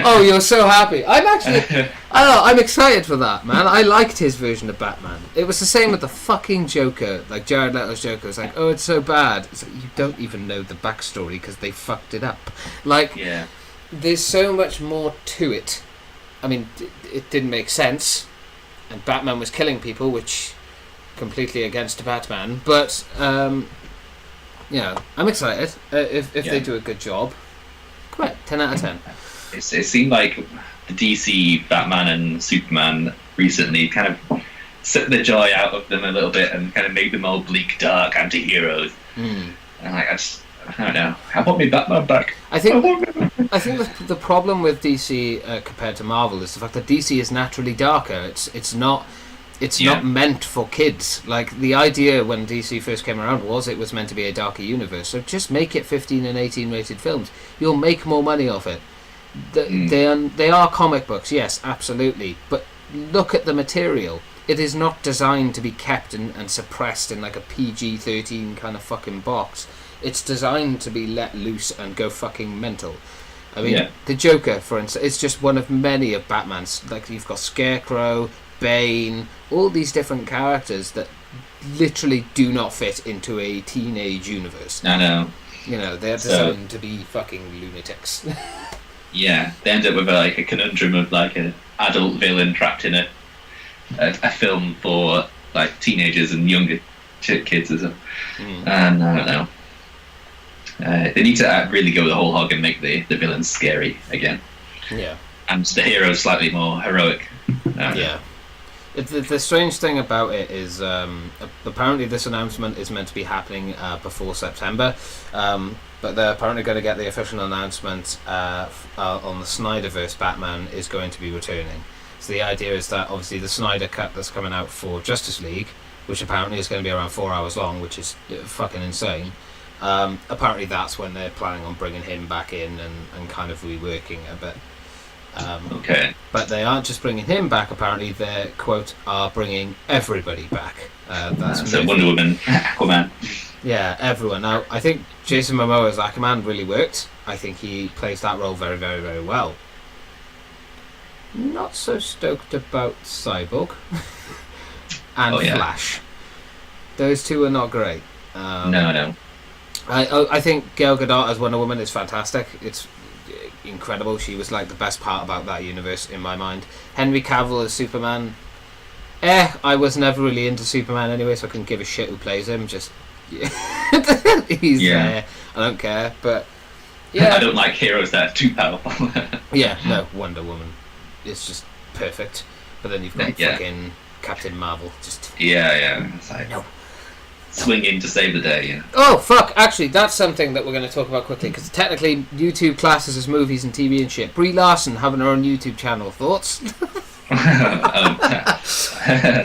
oh, you're so happy. I'm actually, I don't know, I'm excited for that, man. I liked his version of Batman. It was the same with the fucking Joker, like Jared Leto's Joker. It's like, oh, it's so bad. It's like, you don't even know the backstory because they fucked it up. Like, Yeah. there's so much more to it. I mean, it didn't make sense, and Batman was killing people, which completely against Batman. But you know, I'm excited if they do a good job. Come on, 10 out of 10. It seemed like the DC Batman and Superman recently kind of sucked the joy out of them a little bit and kind of made them all bleak, dark anti-heroes. And like, I don't know. I want me Batman back. I think the problem with DC compared to Marvel is the fact that DC is naturally darker. It's not meant for kids. Like, the idea when DC first came around was it was meant to be a darker universe. So just make it 15 and 18 rated films. You'll make more money off it. They are comic books, yes, absolutely. But look at the material. It is not designed to be kept and suppressed in like a PG-13 kind of fucking box. It's designed to be let loose and go fucking mental. I mean, the Joker, for instance, is just one of many of Batman's. Like, you've got Scarecrow, Bane, all these different characters that literally do not fit into a teenage universe. I know. You know, they're designed to be fucking lunatics. Yeah, they end up with like a conundrum of like an adult villain trapped in a film for like teenagers and younger kids as well. And I don't know. They need to really go the whole hog and make the villains scary again. Yeah. And the heroes slightly more heroic. Yeah. The strange thing about it is apparently this announcement is meant to be happening before September, but they're apparently going to get the official announcement on the Snyderverse. Batman is going to be returning. So the idea is that obviously the Snyder cut that's coming out for Justice League, which apparently is going to be around 4 hours long, which is fucking insane. Apparently that's when they're planning on bringing him back in and kind of reworking a bit. Okay. But they aren't just bringing him back, apparently they, quote, are bringing everybody back. So Wonder Woman, Aquaman. Yeah, everyone. Now, I think Jason Momoa's Aquaman really worked. I think he plays that role very, very, very well. Not so stoked about Cyborg and Flash. Those two are not great. No. I think Gal Gadot as Wonder Woman is fantastic. It's incredible. She was like the best part about that universe in my mind. Henry Cavill as Superman. I was never really into Superman anyway, so I couldn't give a shit who plays him. Just he's there. I don't care. But yeah, I don't like heroes that are too powerful. Yeah, no, Wonder Woman. It's just perfect. But then you've got fucking Captain Marvel. Just It's like, no. Swing in to save the day. Yeah. Oh fuck! Actually, that's something that we're going to talk about quickly because technically YouTube classes as movies and TV and shit. Brie Larson having her own YouTube channel. Thoughts?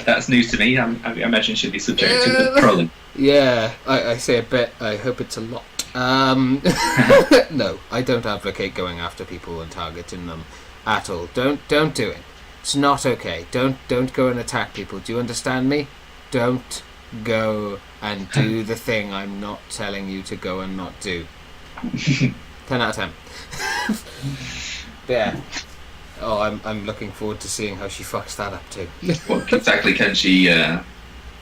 That's news to me. I imagine she'd be subject to the trolling. Yeah, I say a bit. I hope it's a lot. No, I don't advocate going after people and targeting them at all. Don't do it. It's not okay. Don't go and attack people. Do you understand me? Don't go and do the thing I'm not telling you to go and not do. 10 out of 10. Yeah. Oh, I'm looking forward to seeing how she fucks that up too. What exactly can she?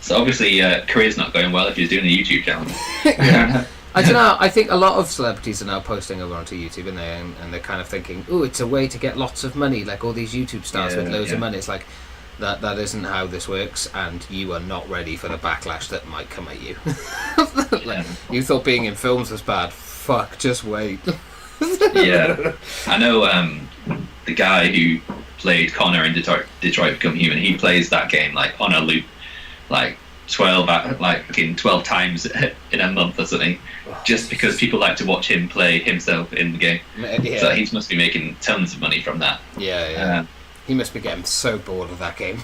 So obviously, career's not going well if you're doing a YouTube channel. Yeah. I don't know. I think a lot of celebrities are now posting over onto YouTube, and they're kind of thinking, "Ooh, it's a way to get lots of money." Like all these YouTube stars with loads of money. It's like that isn't how this works, and you are not ready for the backlash that might come at you. Like, you thought being in films was bad. Fuck, just wait. Yeah, I know the guy who played Connor in Detroit Become Human. He plays that game like on a loop, like 12 times in a month or something, just because people like to watch him play himself in the game. Yeah. So he must be making tons of money from that. Yeah. He must be getting so bored of that game.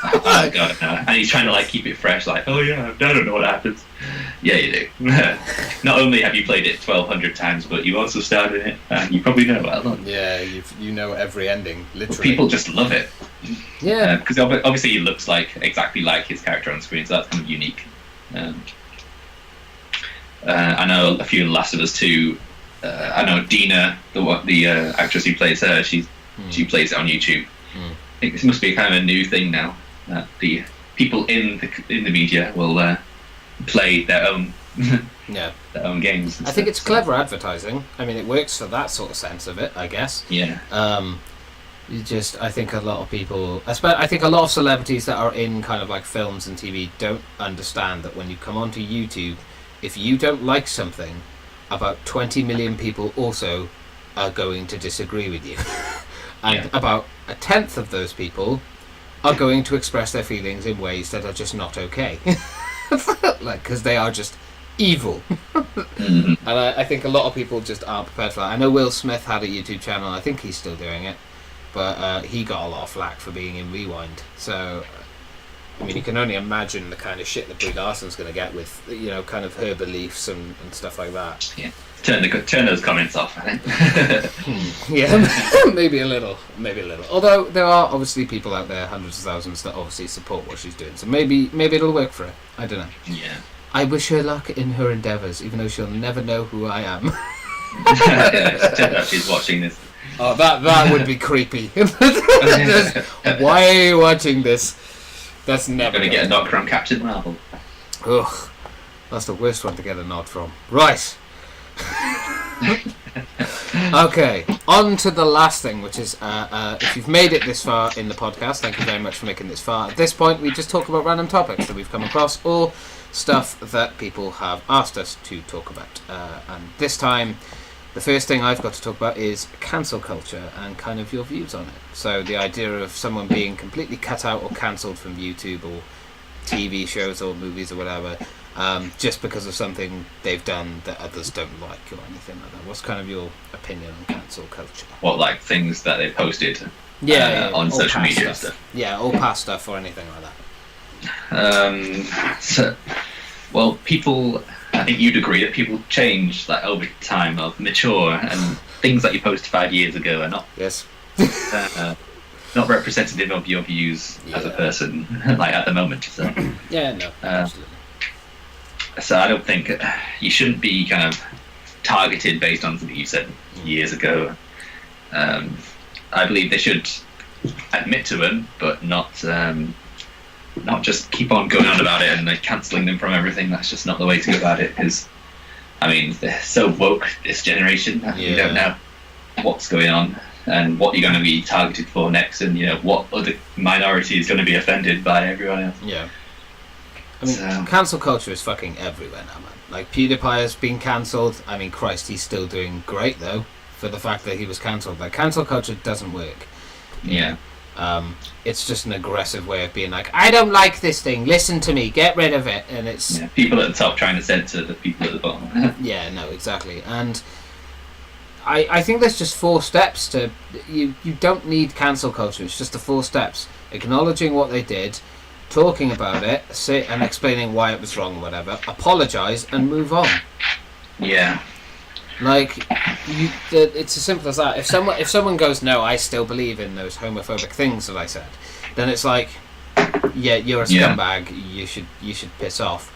Oh god, no. And he's trying to like keep it fresh, like, oh yeah, I don't know what happens. Yeah, you do. Not only have you played it 1,200 times, but you also starred in it, and you probably know about it. Yeah, you know every ending, literally. People just love it. Yeah. Because obviously he looks like exactly like his character on screen, so that's kind of unique. I know a few Last of Us 2. I know Dina, the actress who plays her. She plays it on YouTube. I think this must be kind of a new thing now that the people in the media will play their own Yeah. their own games. I think it's clever advertising. I mean, it works for that sort of sense of it, I guess. Yeah. I think a lot of people, I think a lot of celebrities that are in kind of like films and TV don't understand that when you come onto YouTube, if you don't like something, about 20 million people also are going to disagree with you. And about a tenth of those people are going to express their feelings in ways that are just not okay. Like, because they are just evil. And I think a lot of people just aren't prepared for that. I know Will Smith had a YouTube channel. I think he's still doing it. But he got a lot of flack for being in Rewind. So, I mean, you can only imagine the kind of shit that Brie Larson's going to get with, you know, kind of her beliefs and stuff like that. Yeah. Turn those comments off, I think. Yeah, maybe a little. Although there are obviously people out there, hundreds of thousands, that obviously support what she's doing. So maybe it'll work for her. I don't know. Yeah. I wish her luck in her endeavours, even though she'll never know who I am. Turns out she's watching this. Oh, that would be creepy. Why are you watching this? That's never going to get a knock from Captain Marvel. Ugh, that's the worst one to get a nod from. Right. Okay, on to the last thing, which is if you've made it this far in the podcast, thank you very much for making this far. At this point, we just talk about random topics that we've come across or stuff that people have asked us to talk about. And this time, the first thing I've got to talk about is cancel culture and kind of your views on it. So the idea of someone being completely cut out or cancelled from YouTube or TV shows or movies or whatever, just because of something they've done that others don't like or anything like that. What's kind of your opinion on cancel culture? What, like things that they posted on social media and stuff? Yeah, or past stuff or anything like that. Well, people, I think you'd agree that people change like over time, or mature, and things that you posted 5 years ago are not not representative of your views as a person, like at the moment. So yeah, no, absolutely. So I don't think you shouldn't be kind of targeted based on something you said years ago. I believe they should admit to them, but not just keep on going on about it and like cancelling them from everything. That's just not the way to go about it. Because I mean, they're so woke, this generation, that you don't know what's going on and what you're going to be targeted for next, and you know what other minority is going to be offended by everyone else. Yeah. I mean, cancel culture is fucking everywhere now, man. Like, PewDiePie has been cancelled. I mean, Christ, he's still doing great, though, for the fact that he was cancelled. Like, cancel culture doesn't work. Yeah. It's just an aggressive way of being like, I don't like this thing, listen to me, get rid of it. And it's... Yeah, people at the top trying to censor the people at the bottom. Yeah, no, exactly. And I think there's just 4 steps to... You don't need cancel culture, it's just the 4 steps. Acknowledging what they did, talking about it, and explaining why it was wrong or whatever, apologise and move on. Yeah. Like, it's as simple as that. If someone goes, no, I still believe in those homophobic things that I said, then it's like, yeah, you're a scumbag. You should piss off.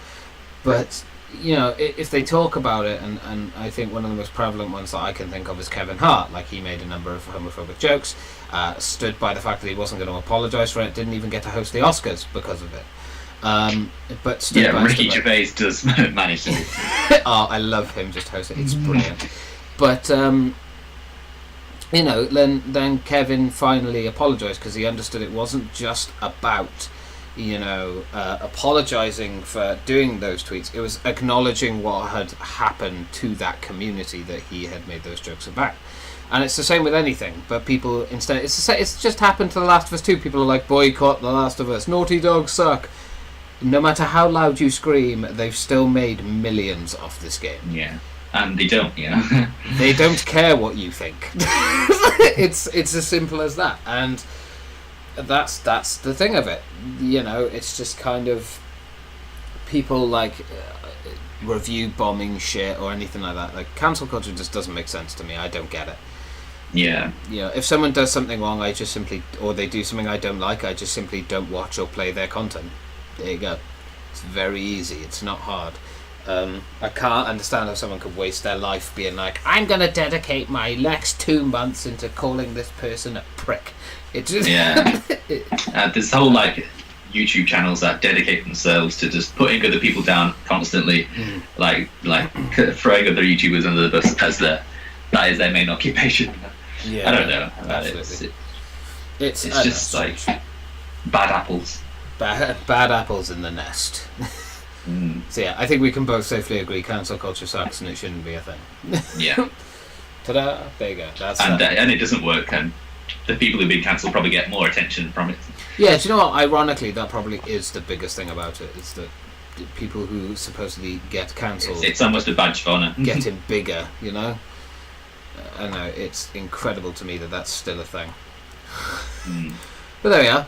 But you know, if they talk about it, and I think one of the most prevalent ones that I can think of is Kevin Hart. Like, he made a number of homophobic jokes, stood by the fact that he wasn't going to apologise for it, didn't even get to host the Oscars because of it. But stood by Ricky Gervais does manage to. Oh, I love him just hosting. It's brilliant. But you know, then Kevin finally apologised because he understood it wasn't just about, you know, apologising for doing those tweets. It was acknowledging what had happened to that community that he had made those jokes about. And it's the same with anything, but people instead, it's just happened to The Last of Us 2. People are like, boycott The Last of Us, Naughty Dog suck. No matter how loud you scream, they've still made millions off this game. Yeah, and they don't, you know. They don't care what you think. It's as simple as that, and that's the thing of it. You know, it's just kind of people like review bombing shit or anything like that. Like, cancel culture just doesn't make sense to me. I don't get it. Yeah. You know, if someone does something wrong, or they do something I don't like, I just simply don't watch or play their content. There you go. It's very easy. It's not hard. I can't understand how someone could waste their life being like, I'm going to dedicate my next 2 months into calling this person a prick. It just there's whole like YouTube channels that dedicate themselves to just putting other people down constantly, like throwing other YouTubers under the bus as that is their main occupation. Yeah, I don't know about absolutely. It's just like bad apples. Bad apples in the nest. So yeah, I think we can both safely agree cancel culture sucks and it shouldn't be a thing. Yeah. Ta-da! There you go. That's and it doesn't work, and the people who've been cancelled probably get more attention from it. Yeah, do you know what? Ironically, that probably is the biggest thing about it. Is that people who supposedly get cancelled, it's almost a badge of honour. Getting bigger, you know. I know, it's incredible to me that that's still a thing. But there we are.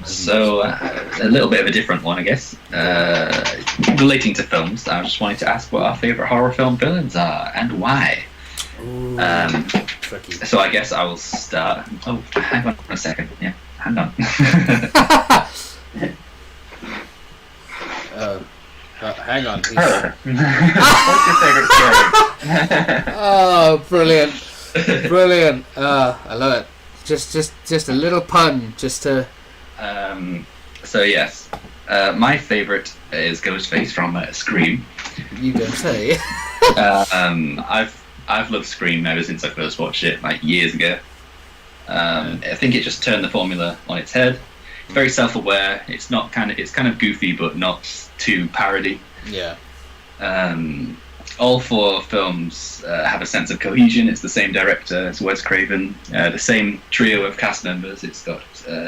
So a little bit of a different one, I guess. Relating to films, I just wanted to ask what our favourite horror film villains are and why. Ooh, tricky. So I guess I will start. Oh, hang on a second. Yeah, hang on. Hang on. Her. What's your favourite character? Oh, brilliant! I love it. Just a little pun, just to. So yes, my favourite is Ghostface from Scream. You don't say. I've loved Scream ever since I first watched it, like years ago. I think it just turned the formula on its head. It's very self-aware. It's kind of goofy, but not too parody. Yeah. All 4 films have a sense of cohesion. It's the same director, it's Wes Craven, the same trio of cast members. It's got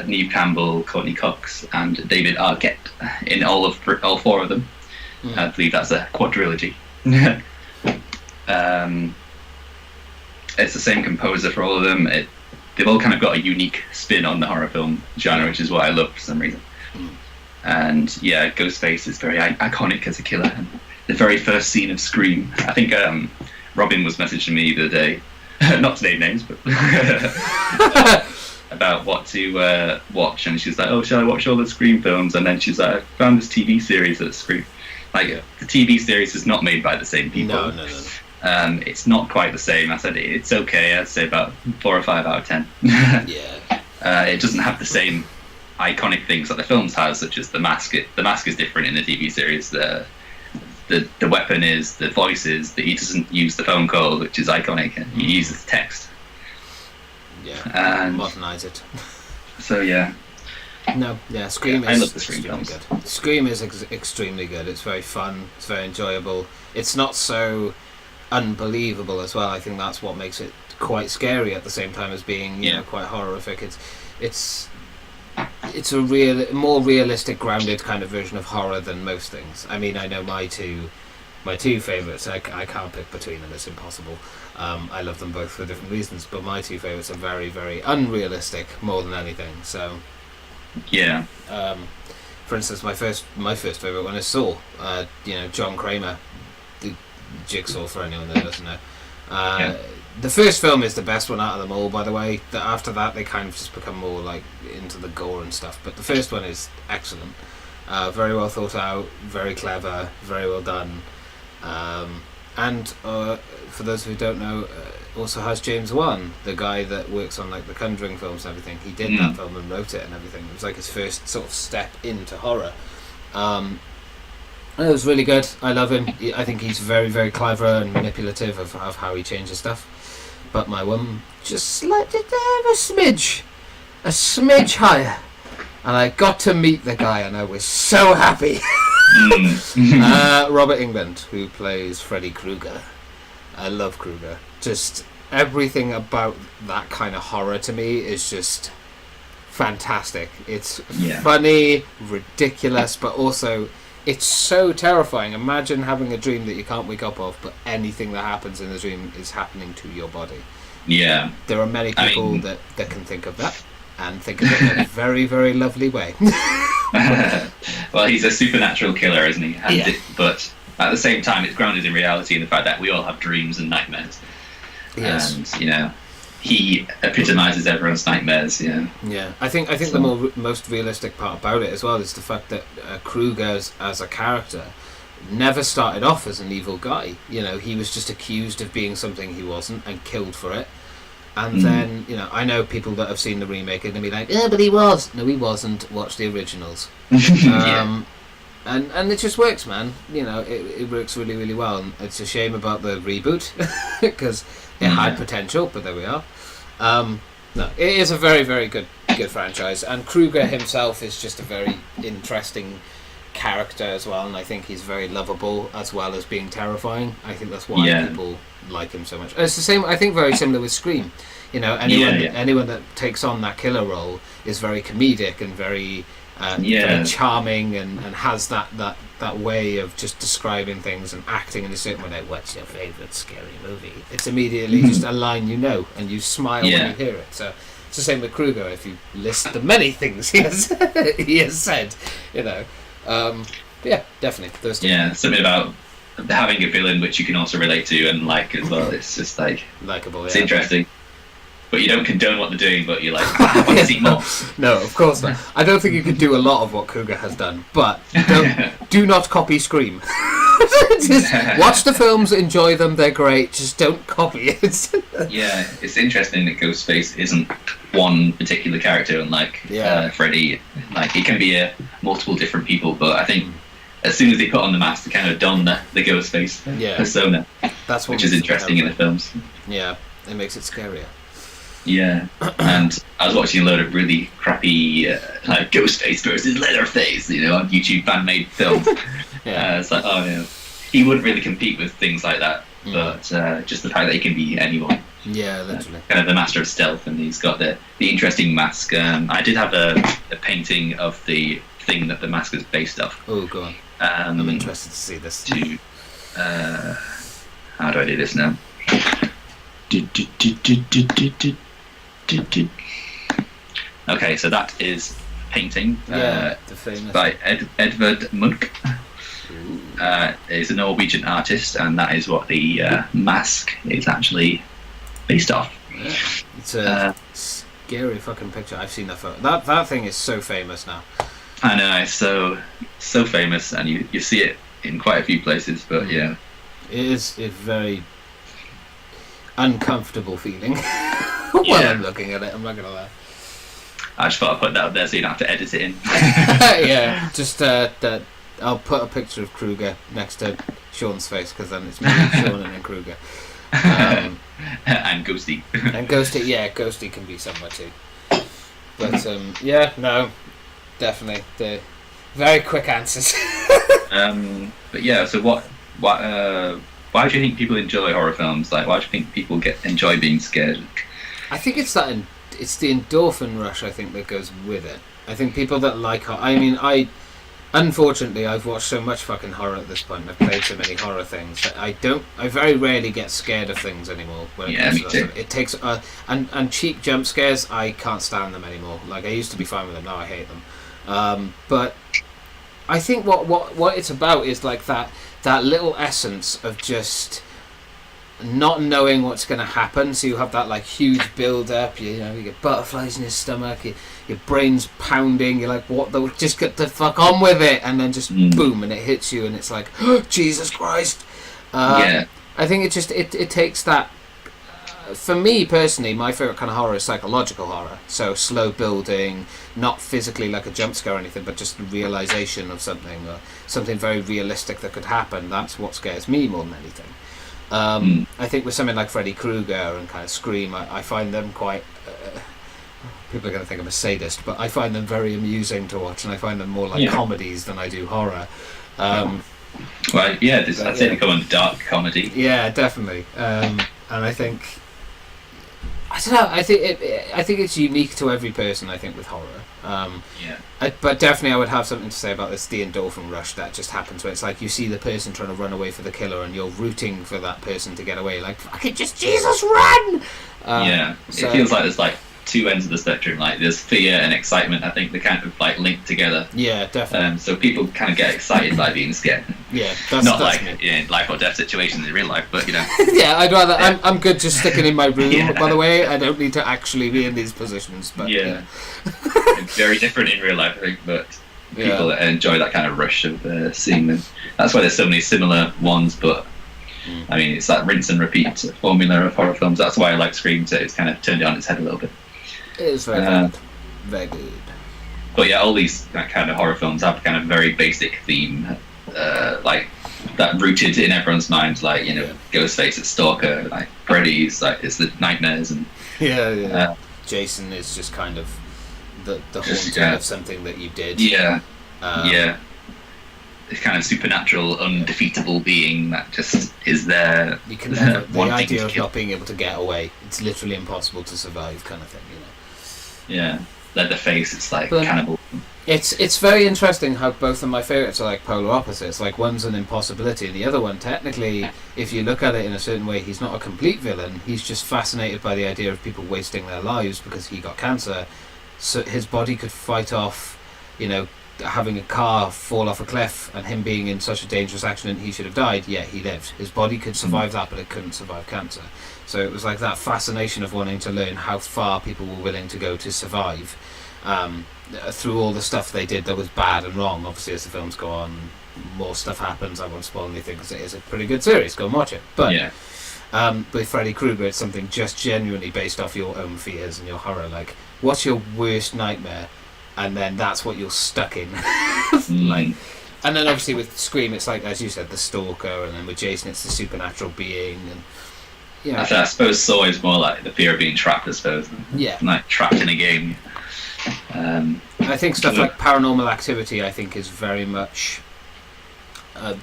Neve Campbell, Courtney Cox, and David Arquette in all 4 of them. I believe that's a quadrilogy. It's the same composer for all of them. They've all kind of got a unique spin on the horror film genre, which is what I love for some reason. And yeah, Ghostface is very iconic as a killer. And the very first scene of Scream, I think Robin was messaging me the other day, not to name names, but about what to watch, and she's like, "Oh, shall I watch all the Scream films?" And then she's like, "I found this TV series that's Scream." Like the TV series is not made by the same people. No. It's not quite the same. I said it's okay. I'd say about 4 or 5 out of 10. Yeah. It doesn't have the same iconic things that the films has, such as the mask. The mask is different in the TV series. The weapon is, the voice is, that he doesn't use the phone call, which is iconic, and he uses text. Yeah. And modernize it. So yeah. No, yeah, Scream is I love the Scream extremely films. good. Scream is extremely good. It's very fun. It's very enjoyable. It's not so unbelievable as well. I think that's what makes it quite scary at the same time as being, you know, quite horrific. It's a more realistic, grounded kind of version of horror than most things. I mean, I know my two favourites. I can't pick between them. It's impossible. I love them both for different reasons, but my 2 favourites are very, very unrealistic more than anything. So. Yeah. For instance, my first favourite one is Saw. John Kramer, the Jigsaw for anyone that doesn't know. The first film is the best one out of them all, by the way. After that, they kind of just become more like into the gore and stuff. But the first one is excellent. Very well thought out, very clever, very well done. And for those who don't know, also has James Wan, the guy that works on like the Conjuring films and everything. He did that film and wrote it and everything. It was like his first sort of step into horror. And it was really good. I love him. I think he's very, very clever and manipulative of how he changes stuff. But my one just slightly a smidge higher. And I got to meet the guy and I was so happy. Robert Englund, who plays Freddy Krueger. I love Krueger. Just everything about that kind of horror to me is just fantastic. It's funny, ridiculous, but also it's so terrifying. Imagine having a dream that you can't wake up off, but anything that happens in the dream is happening to your body. Yeah. There are many people that can think of that and think of it in a very, very lovely way. Well, he's a supernatural killer, isn't he? And but at the same time, it's grounded in reality in the fact that we all have dreams and nightmares. Yes. And, he epitomizes everyone's nightmares. Yeah. Yeah, I think the most realistic part about it as well is the fact that Kruger as a character never started off as an evil guy. You know, he was just accused of being something he wasn't and killed for it. And then, you know, I know people that have seen the remake are going to be like, yeah, but he was. No, he wasn't. Watch the originals. Yeah. And it just works, man. You know, it works really, really well. And it's a shame about the reboot because it had potential, but there we are. No, it is a very, very good franchise. And Kruger himself is just a very interesting character as well, and I think he's very lovable as well as being terrifying. I think that's why people like him so much. It's the same, I think, very similar with Scream. You know, anyone that takes on that killer role is very comedic and very charming and has that way of just describing things and acting in a certain way. Like, what's your favourite scary movie? It's immediately just a line you know, and you smile when you hear it. So it's the same with Kruger. If you list the many things he has said, you know. Yeah, definitely. Those two. Yeah, something about having a villain which you can also relate to and like as well. It's just like likable. It's interesting, but you don't condone what they're doing. But you're like, I want to see more. No, of course not. I don't think you could do a lot of what Kruger has done, but do not copy Scream. Just watch the films, enjoy them. They're great. Just don't copy it. Yeah, it's interesting that Ghostface isn't one particular character, unlike Freddy. Like, he can be multiple different people, but I think as soon as they put on the mask, they kind of don the Ghostface persona. That's what which is interesting in the films. Yeah, it makes it scarier. Yeah, and I was watching a load of really crappy Ghostface versus Leatherface, you know, on YouTube fan-made films. It's like, oh yeah, he wouldn't really compete with things like that, but just the fact that he can be anyone. Yeah, literally. Kind of the master of stealth, and he's got the interesting mask. I did have a painting of the thing that the mask is based off. Oh, go on. I'm interested to see this. How do I do this now? Okay, so that is painting the famous by Edvard Munch. Is a Norwegian artist, and that is what the mask is actually based off. Yeah. It's a scary fucking picture. I've seen that photo. That thing is so famous now. I know, it's so famous, and you see it in quite a few places. But yeah, it's very uncomfortable feeling while I'm looking at it. I'm not gonna lie. I just thought I'd put that up there so you don't have to edit it in. Yeah, just that. I'll put a picture of Kruger next to Sean's face, because then it's me, Sean, and then Kruger. And Ghosty. And Ghosty, Ghosty can be somewhere too. But no, definitely the very quick answers. But yeah, so why do you think people enjoy horror films? Like, why do you think people enjoy being scared? I think it's the endorphin rush, I think, that goes with it. I think people that like horror, unfortunately, I've watched so much fucking horror at this point. I've played so many horror things that I very rarely get scared of things anymore. Me too. It takes and cheap jump scares, I can't stand them anymore. Like, I used to be fine with them, now I hate them. But I think what it's about is like that little essence of just not knowing what's going to happen. So you have that like huge build up. You get butterflies in your stomach. Your brain's pounding. You're like, what? Just get the fuck on with it, and then just boom, and it hits you, and it's like, oh, Jesus Christ. I think it takes that. For me personally, my favorite kind of horror is psychological horror. So slow building, not physically like a jump scare or anything, but just the realization of something, or something very realistic that could happen. That's what scares me more than anything. I think with something like Freddy Krueger and kind of Scream, I find them quite. People are going to think I'm a sadist, but I find them very amusing to watch, and I find them more like comedies than I do horror. Well, yeah, I'd say they come under dark comedy. Yeah, definitely. And I think. I don't know. I think it's unique to every person. I think with horror. But definitely, I would have something to say about this. The endorphin rush that just happens, where it's like you see the person trying to run away for the killer, and you're rooting for that person to get away. Like, fucking just Jesus, run! It feels like there's like two ends of the spectrum. Like there's fear and excitement. I think they kind of like link together. Yeah, definitely. So people kind of get excited by being scared. Yeah, Not that's like in life or death situations in real life, but you know. Yeah, I'd rather. I'm good just sticking in my room. Yeah. By the way, I don't need to actually be in these positions. But Yeah. It's very different in real life, I think, but people enjoy that kind of rush of seeing them. That's why there's so many similar ones, but I mean, it's that rinse and repeat formula of horror films. That's why I like Scream, so it's kind of turned it on its head a little bit. It is very good. Very good. But yeah, all these kind of horror films have kind of very basic theme, like that rooted in everyone's minds, like, you know, Ghostface, it's Stalker, like Freddy's, like it's the nightmares, and Jason is just kind of the Just, haunting of something that you did. yeah, this kind of supernatural, undefeatable being that just is there. You can never, the wanting idea to of kill. not being able to get away. It's literally impossible to survive, kind of thing. You know. Yeah, Leatherface, it's like But- cannibal. It's very interesting how both of my favourites are like polar opposites. Like one's an impossibility, and the other one, technically, if you look at it in a certain way, he's not a complete villain. He's just fascinated by the idea of people wasting their lives because he got cancer. So his body could fight off, you know, having a car fall off a cliff and him being in such a dangerous accident he should have died. Yeah, he lived. His body could survive that, but it couldn't survive cancer. So it was like that fascination of wanting to learn how far people were willing to go to survive. Through all the stuff they did that was bad and wrong. Obviously, as the films go on, more stuff happens. I won't spoil anything because it is a pretty good series. Go and watch it. But Yeah, with Freddy Krueger, it's something just genuinely based off your own fears and your horror. Like, what's your worst nightmare? And then that's what you're stuck in. Like, and then obviously with Scream, it's like, as you said, the stalker, and then with Jason, it's the supernatural being, and you know, I suppose Saw is more like the fear of being trapped, I suppose. yeah. Like trapped in a game. I think stuff like Paranormal Activity, I think, is very much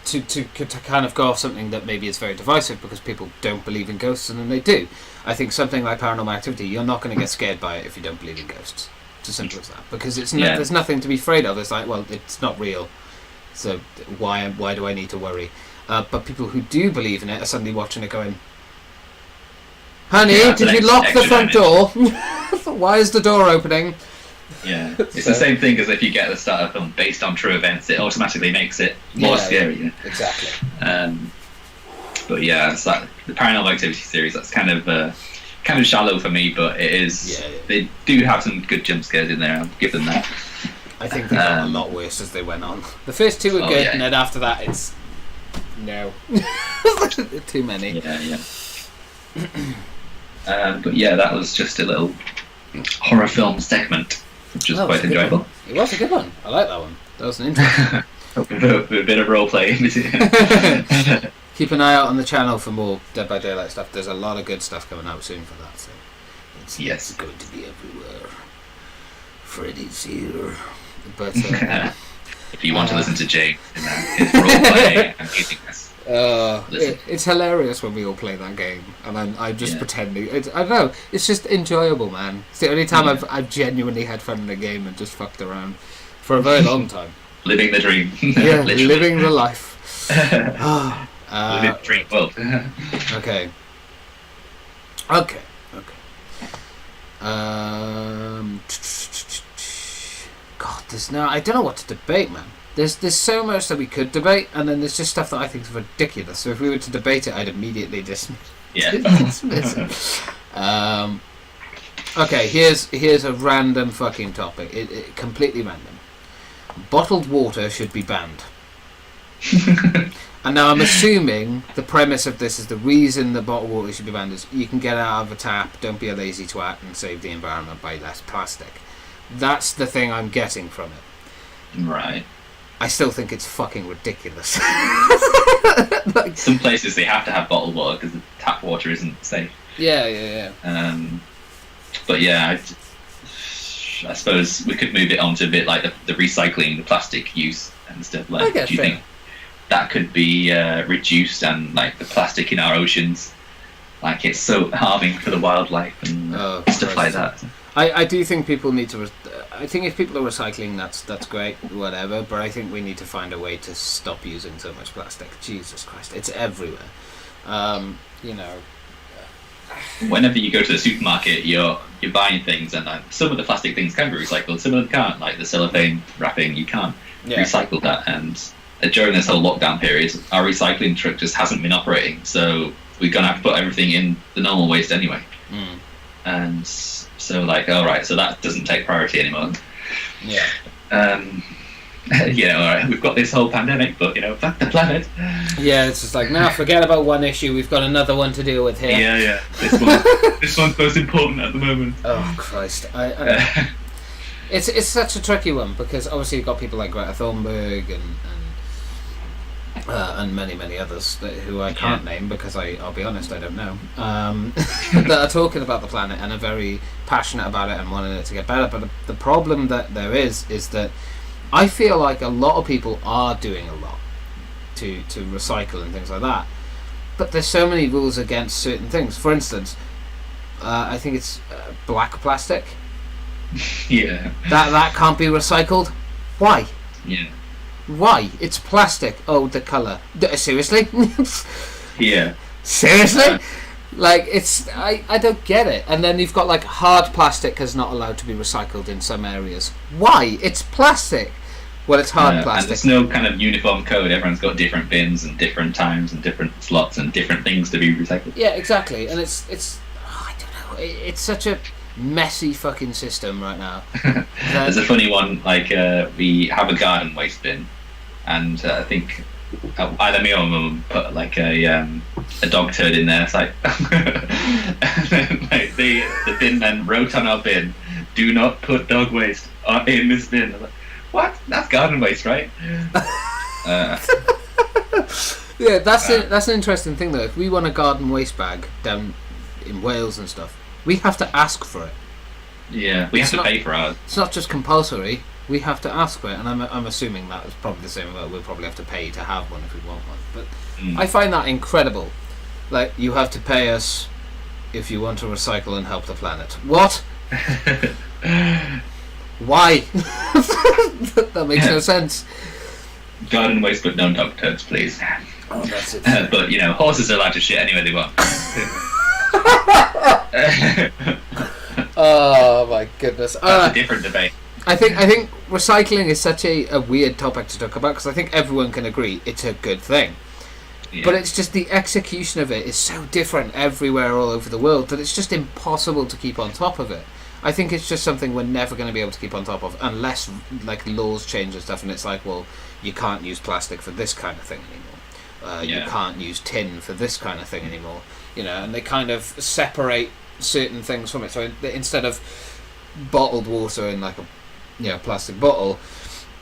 to kind of go off something that maybe is very divisive because people don't believe in ghosts, and then they do. I think something like Paranormal Activity, you're not going to get scared by it if you don't believe in ghosts. It's as simple as that, because it's there's nothing to be afraid of. It's like, well, it's not real, so why do I need to worry? But people who do believe in it are suddenly watching it going, honey, Yeah, did that's you an lock the extra front door? Why is the door opening? Yeah, it's the same thing as if you get the start of a film based on true events, it automatically makes it more scary. You know? Exactly. But yeah, it's like the Paranormal Activity series. That's kind of shallow for me, but it is. Yeah. They do have some good jump scares in there. I'll give them that. I think they got a lot worse as they went on. The first two were good, and then after that, it's no, too many. Yeah. But yeah, that was just a little horror film segment, which was quite enjoyable. It was a good one. I like that one. That was an interesting. With a bit of role play. Keep an eye out on the channel for more Dead by Daylight stuff. There's a lot of good stuff coming out soon for that. So it's going to be everywhere. Freddy's here. But if you want to listen to Jay in his role play amazingness, it's hilarious when we all play that game, and I'm just pretending. I don't know. It's just enjoyable, man. It's the only time I've genuinely had fun in a game and just fucked around for a very long time. living the dream. Yeah, Literally. living the life. Living the dream world. Okay. God, I don't know what to debate, man. There's so much that we could debate, and then there's just stuff that I think is ridiculous. So if we were to debate it, I'd immediately dismiss it. Okay, here's a random fucking topic. It completely random. Bottled water should be banned. And now I'm assuming the premise of this is the reason that bottled water should be banned is you can get it out of a tap, don't be a lazy twat, and save the environment by less plastic. That's the thing I'm getting from it. Right. I still think it's fucking ridiculous. Some places they have to have bottled water because the tap water isn't safe. Yeah. But yeah, I suppose we could move it on to a bit like the recycling, the plastic use and stuff. Like, do you think that could be reduced, and like the plastic in our oceans, like it's so harming for the wildlife and stuff like that? I do think people need to. I think if people are recycling, that's great, whatever. But I think we need to find a way to stop using so much plastic. Jesus Christ, it's everywhere. You know, whenever you go to the supermarket, you're buying things, and some of the plastic things can be recycled, some of them can't. Like the cellophane wrapping, you can't recycle that. And during this whole lockdown period, our recycling truck just hasn't been operating, so we're gonna have to put everything in the normal waste anyway. And so, like, all right, so that doesn't take priority anymore. Yeah. You know, all right, we've got this whole pandemic, but, you know, fuck the planet. Yeah, it's just like, now forget about one issue, we've got another one to deal with here. Yeah. This one's most important at the moment. Oh, Christ. It's such a tricky one, because obviously you've got people like Greta Thunberg and many others who I can't name, because I'll be honest, I don't know, that are talking about the planet and are very passionate about it and wanting it to get better. But the problem that there is that I feel like a lot of people are doing a lot to recycle and things like that, but there's so many rules against certain things. For instance, I think it's black plastic. Yeah. That can't be recycled. Why? Yeah. Why? It's plastic. Oh, the colour. Seriously? Yeah. Seriously? Like, it's... I don't get it. And then you've got, like, hard plastic is not allowed to be recycled in some areas. Why? It's plastic. Well, it's hard plastic. And there's no kind of uniform code. Everyone's got different bins and different times and different slots and different things to be recycled. Yeah, exactly. And it's I don't know. It's such a messy fucking system right now. There's a funny one, like, we have a garden waste bin, and I think either me or my mum put like a dog turd in there. It's like, and then, like, the bin then wrote on our bin, "Do not put dog waste in this bin." I'm like, what? That's garden waste, right? Yeah, that's an interesting thing though. If we want a garden waste bag down in Wales and stuff, we have to ask for it. Yeah, we have to pay for ours. It's not just compulsory. We have to ask for it, and I'm assuming that is probably the same. We'll probably have to pay to have one if we want one. But I find that incredible. Like, you have to pay us if you want to recycle and help the planet. What? Why? That makes no sense. Garden waste, but no dog turds, please. Oh, that's it. But, you know, horses are allowed to shit anywhere they want. Oh my goodness. That's a different debate. I think recycling is such a weird topic to talk about, because I think everyone can agree it's a good thing. Yeah. But it's just the execution of it is so different everywhere all over the world that it's just impossible to keep on top of it. I think it's just something we're never going to be able to keep on top of unless, like, laws change and stuff, and it's like, well, you can't use plastic for this kind of thing anymore. You can't use tin for this kind of thing anymore. You know, and they kind of separate certain things from it. So instead of bottled water in, like, a plastic bottle,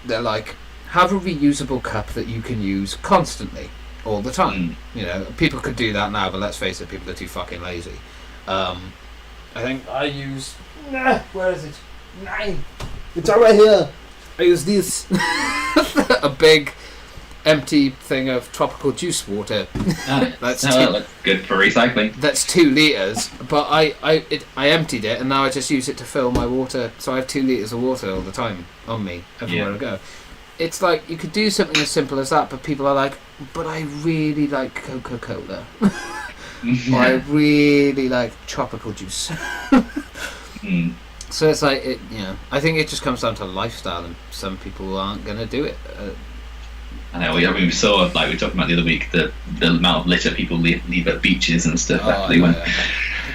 they're like, have a reusable cup that you can use constantly, all the time. You know, people could do that now, but let's face it, people are too fucking lazy. I think I use... where is it? It's right here. I use this. A big empty thing of tropical juice water. That's good for recycling. That's 2 litres, but I emptied it, and now I just use it to fill my water. So I have 2 litres of water all the time on me everywhere I go. It's like, you could do something as simple as that, but people are like, but I really like Coca-Cola. Or I really like tropical juice. So it's like, I think it just comes down to lifestyle, and some people aren't going to do it. I know. We saw, like we were talking about the other week, the amount of litter people leave at beaches and stuff.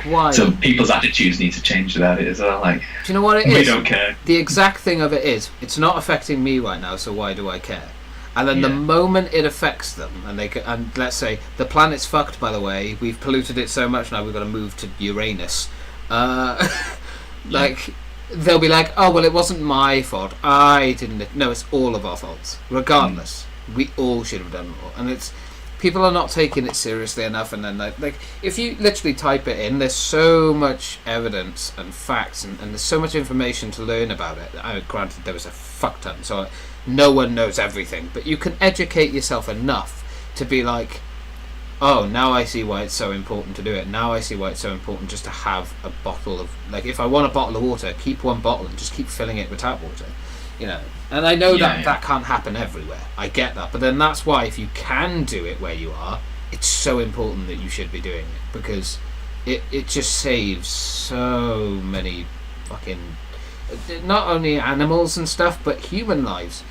Why? So people's attitudes need to change about it as well. Like, do you know what it is? We don't care. The exact thing of it is, it's not affecting me right now, so why do I care? And then the moment it affects them, and let's say the planet's fucked, by the way, we've polluted it so much now we've got to move to Uranus. Like, they'll be like, oh, well, it wasn't my fault. I didn't. No, it's all of our faults. Regardless, we all should have done more. And it's, people are not taking it seriously enough. And then, like, if you literally type it in, there's so much evidence and facts, and there's so much information to learn about it. Granted, there was a fuck ton, so no one knows everything. But you can educate yourself enough to be like, oh, now I see why it's so important to do it. Now I see why it's so important just to have a bottle of... Like, if I want a bottle of water, keep one bottle and just keep filling it with tap water. You know? And I know that can't happen everywhere. I get that. But then that's why, if you can do it where you are, it's so important that you should be doing it. Because it just saves so many fucking, not only animals and stuff, but human lives.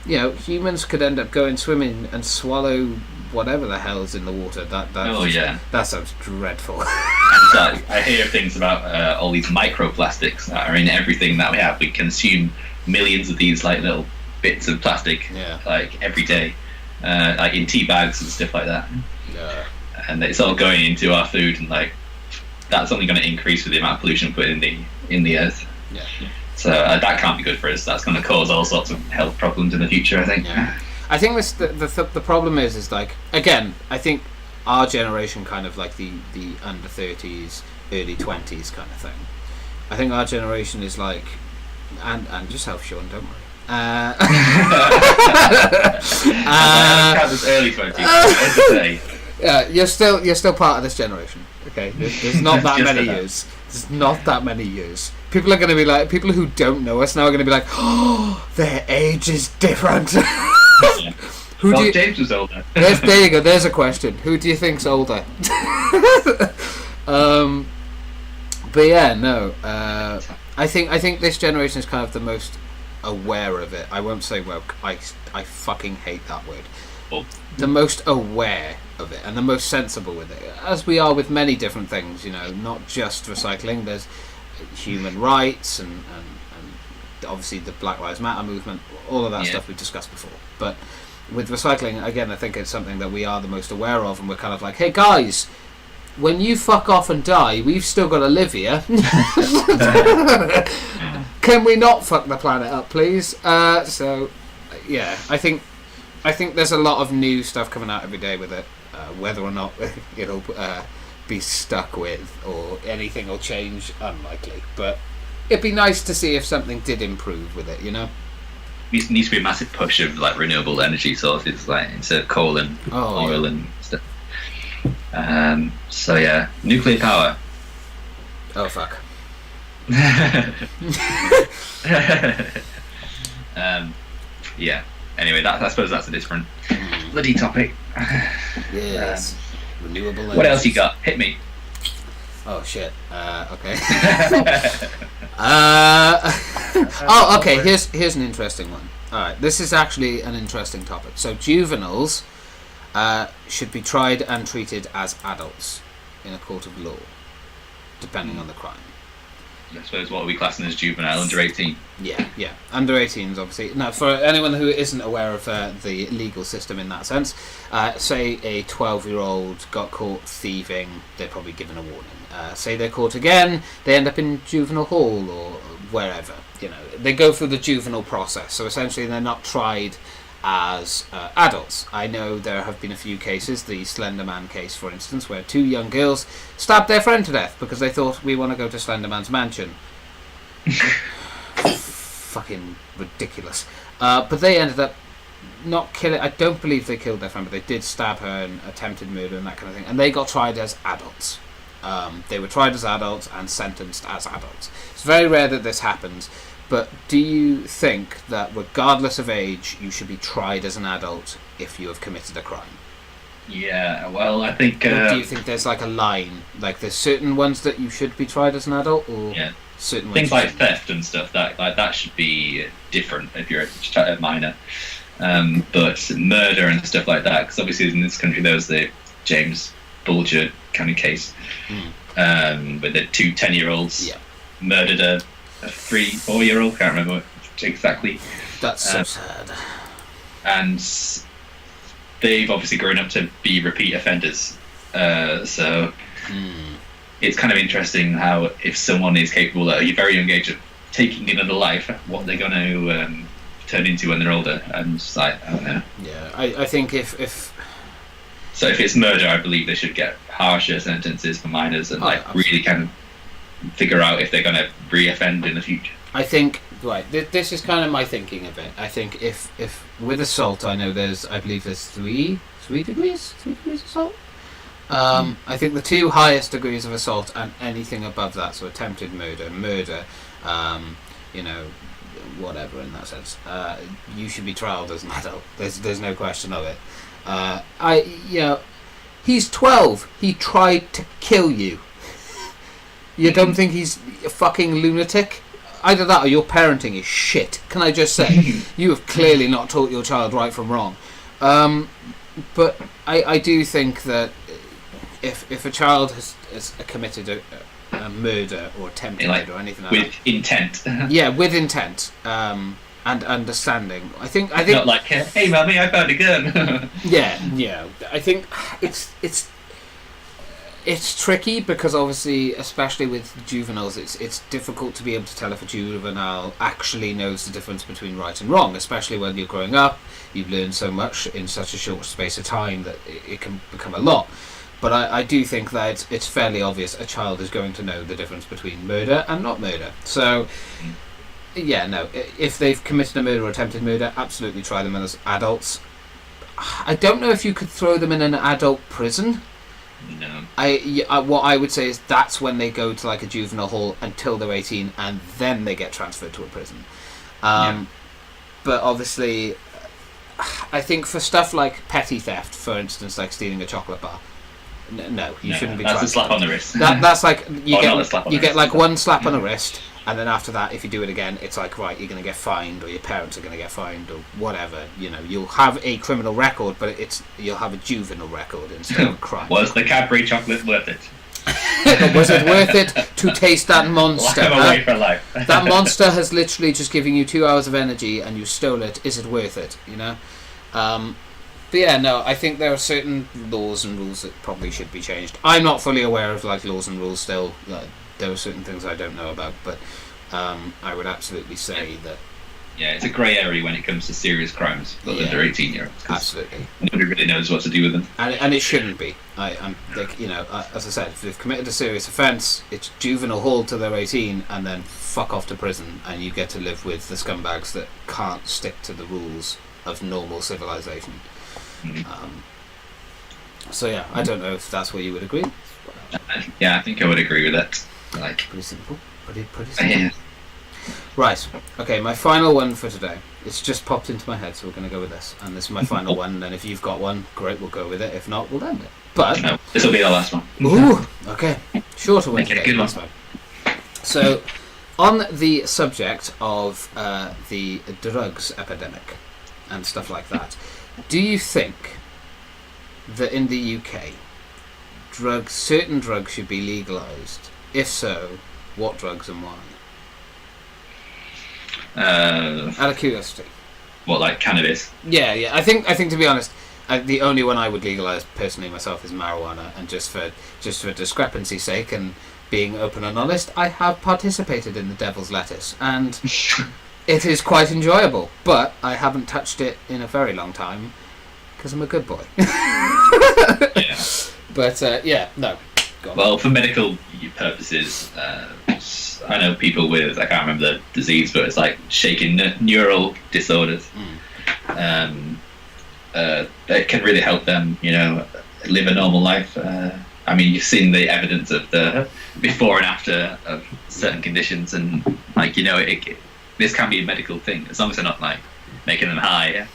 You know, humans could end up going swimming and swallow whatever the hell is in the water. That sounds dreadful. And I hear things about all these microplastics that are in everything that we have. We consume millions of these like little bits of plastic, like every day, like in tea bags and stuff like that. Yeah. And it's all going into our food, and like that's only going to increase with the amount of pollution put in the earth. Yeah. So that can't be good for us. That's going to cause all sorts of health problems in the future, I think. Yeah. I think the problem is like, again, I think our generation, kind of like the under 30s, early 20s kind of thing. I think our generation is like, and yourself, Sean, don't worry. This early 20s. Yeah, you're still part of this generation. Okay, there's not that many years. There's not that many years. People are going to be like, people who don't know us now are going to be like, oh, their age is different. James was older. There you go. There's a question. Who do you think's older? But yeah, no. I think this generation is kind of the most aware of it. I won't say woke. I fucking hate that word. Oh. The most aware of it and the most sensible with it, as we are with many different things. You know, not just recycling. There's human rights and obviously the Black Lives Matter movement. All of that stuff we've discussed before. But with recycling, again, I think it's something that we are the most aware of, and we're kind of like, hey guys, when you fuck off and die, we've still got to live here. Can we not fuck the planet up, please? So, yeah, I think there's a lot of new stuff coming out every day with it. Whether or not it'll be stuck with or anything will change, unlikely. But it'd be nice to see if something did improve with it, you know? There needs to be a massive push of like renewable energy sources, like instead of coal and oil and stuff. So yeah, nuclear power. Oh fuck. Yeah. Anyway, I suppose that's a different bloody topic. Yes. Renewable energy. What else you got? Hit me. Oh shit. Okay. Okay. Here's an interesting one. All right. This is actually an interesting topic. So juveniles should be tried and treated as adults in a court of law, depending on the crime. I suppose what are we classing as juvenile? Under 18? Yeah. Under 18s, obviously. Now, for anyone who isn't aware of the legal system in that sense, say a 12-year-old got caught thieving, they're probably given a warning. Say they're caught again, they end up in juvenile hall or wherever. You know, they go through the juvenile process. So essentially, they're not tried as adults. I know there have been a few cases, the Slender Man case for instance, where two young girls stabbed their friend to death because they thought, we want to go to Slender Man's mansion. Fucking ridiculous. But they ended up not killing, I don't believe they killed their friend, but they did stab her and attempted murder and that kind of thing, and they got tried as adults. They were tried as adults and sentenced as adults. It's very rare that this happens. But do you think that regardless of age, you should be tried as an adult if you have committed a crime? Yeah, well, I think... Or do you think there's like a line? Like there's certain ones that you should be tried as an adult? Or certain things ones like theft and stuff, that should be different if you're a minor. But murder and stuff like that, because obviously in this country there was the James Bulger kind of case, with the two 10-year-olds murdered a 3-4-year-old, can't remember exactly. That's so sad. And they've obviously grown up to be repeat offenders. So it's kind of interesting how if someone is capable at a very young age of taking another life, what they're going to turn into when they're older. And just like, I don't know. Yeah, I think if so if it's murder, I believe they should get harsher sentences for minors and really kind of figure out if they're going to re-offend in the future. I think, right, this is kind of my thinking of it. I think if with assault, I believe there's three degrees of assault. I think the two highest degrees of assault and anything above that, so attempted murder, you know, whatever in that sense, you should be trialed as an adult. There's no question of it. He's 12. He tried to kill you. You don't think he's a fucking lunatic? Either that or your parenting is shit. Can I just say? You have clearly not taught your child right from wrong. But I do think that if a child has committed a murder or attempted murder or anything like that. With intent. Yeah, with intent. And understanding. I think not like, hey mummy, I found a gun. yeah. I think it's tricky because obviously, especially with juveniles, it's difficult to be able to tell if a juvenile actually knows the difference between right and wrong. Especially when you're growing up, you've learned so much in such a short space of time that it can become a lot. But I do think that it's fairly obvious a child is going to know the difference between murder and not murder. So. Yeah, no. If they've committed a murder or attempted murder, absolutely try them as adults. I don't know if you could throw them in an adult prison. No. What I would say is that's when they go to like a juvenile hall until they're 18, and then they get transferred to a prison. But obviously, I think for stuff like petty theft, for instance, like stealing a chocolate bar, no, you shouldn't be. That's a slap on the wrist. That's like you get like wrist. one slap on the wrist. And then after that, if you do it again, it's like, right, you're going to get fined, or your parents are going to get fined, or whatever. You know, you'll have a criminal record, but you'll have a juvenile record instead of a crime. Was the Cadbury chocolate worth it? Was it worth it to taste that monster? Away for life. That monster has literally just given you 2 hours of energy, and you stole it. Is it worth it? You know. But yeah, no, I think there are certain laws and rules that probably should be changed. I'm not fully aware of like laws and rules still. There are certain things I don't know about, but I would absolutely say that. Yeah, it's a grey area when it comes to serious crimes for under 18-year-olds. Absolutely. Nobody really knows what to do with them. And it shouldn't be. I'm like, as I said, if they've committed a serious offence, it's juvenile hall till they're 18, and then fuck off to prison, and you get to live with the scumbags that can't stick to the rules of normal civilization. So yeah, I don't know if that's where you would agree. Yeah, I think I would agree with that. Like pretty simple. Pretty simple. Yeah. Right. Okay, my final one for today. It's just popped into my head, so we're going to go with this. And this is my final one. And then if you've got one, great, we'll go with it. If not, we'll end it. But no, this will be our last one. Ooh. Okay. Shorter one today. Good one. So, on the subject of the drugs epidemic and stuff like that, do you think that in the UK, certain drugs should be legalised? If so, what drugs and why? Out of curiosity. What, like cannabis? Yeah. I think to be honest, the only one I would legalise personally myself is marijuana, and just for discrepancy's sake and being open and honest, I have participated in the Devil's Lettuce, and it is quite enjoyable. But I haven't touched it in a very long time because I'm a good boy. Yeah. But no. Well, for medical purposes, I know people with, I can't remember the disease, but it's like shaken neural disorders. That can really help them, live a normal life. I mean, you've seen the evidence of the before and after of certain conditions, and this can be a medical thing as long as they're not like making them high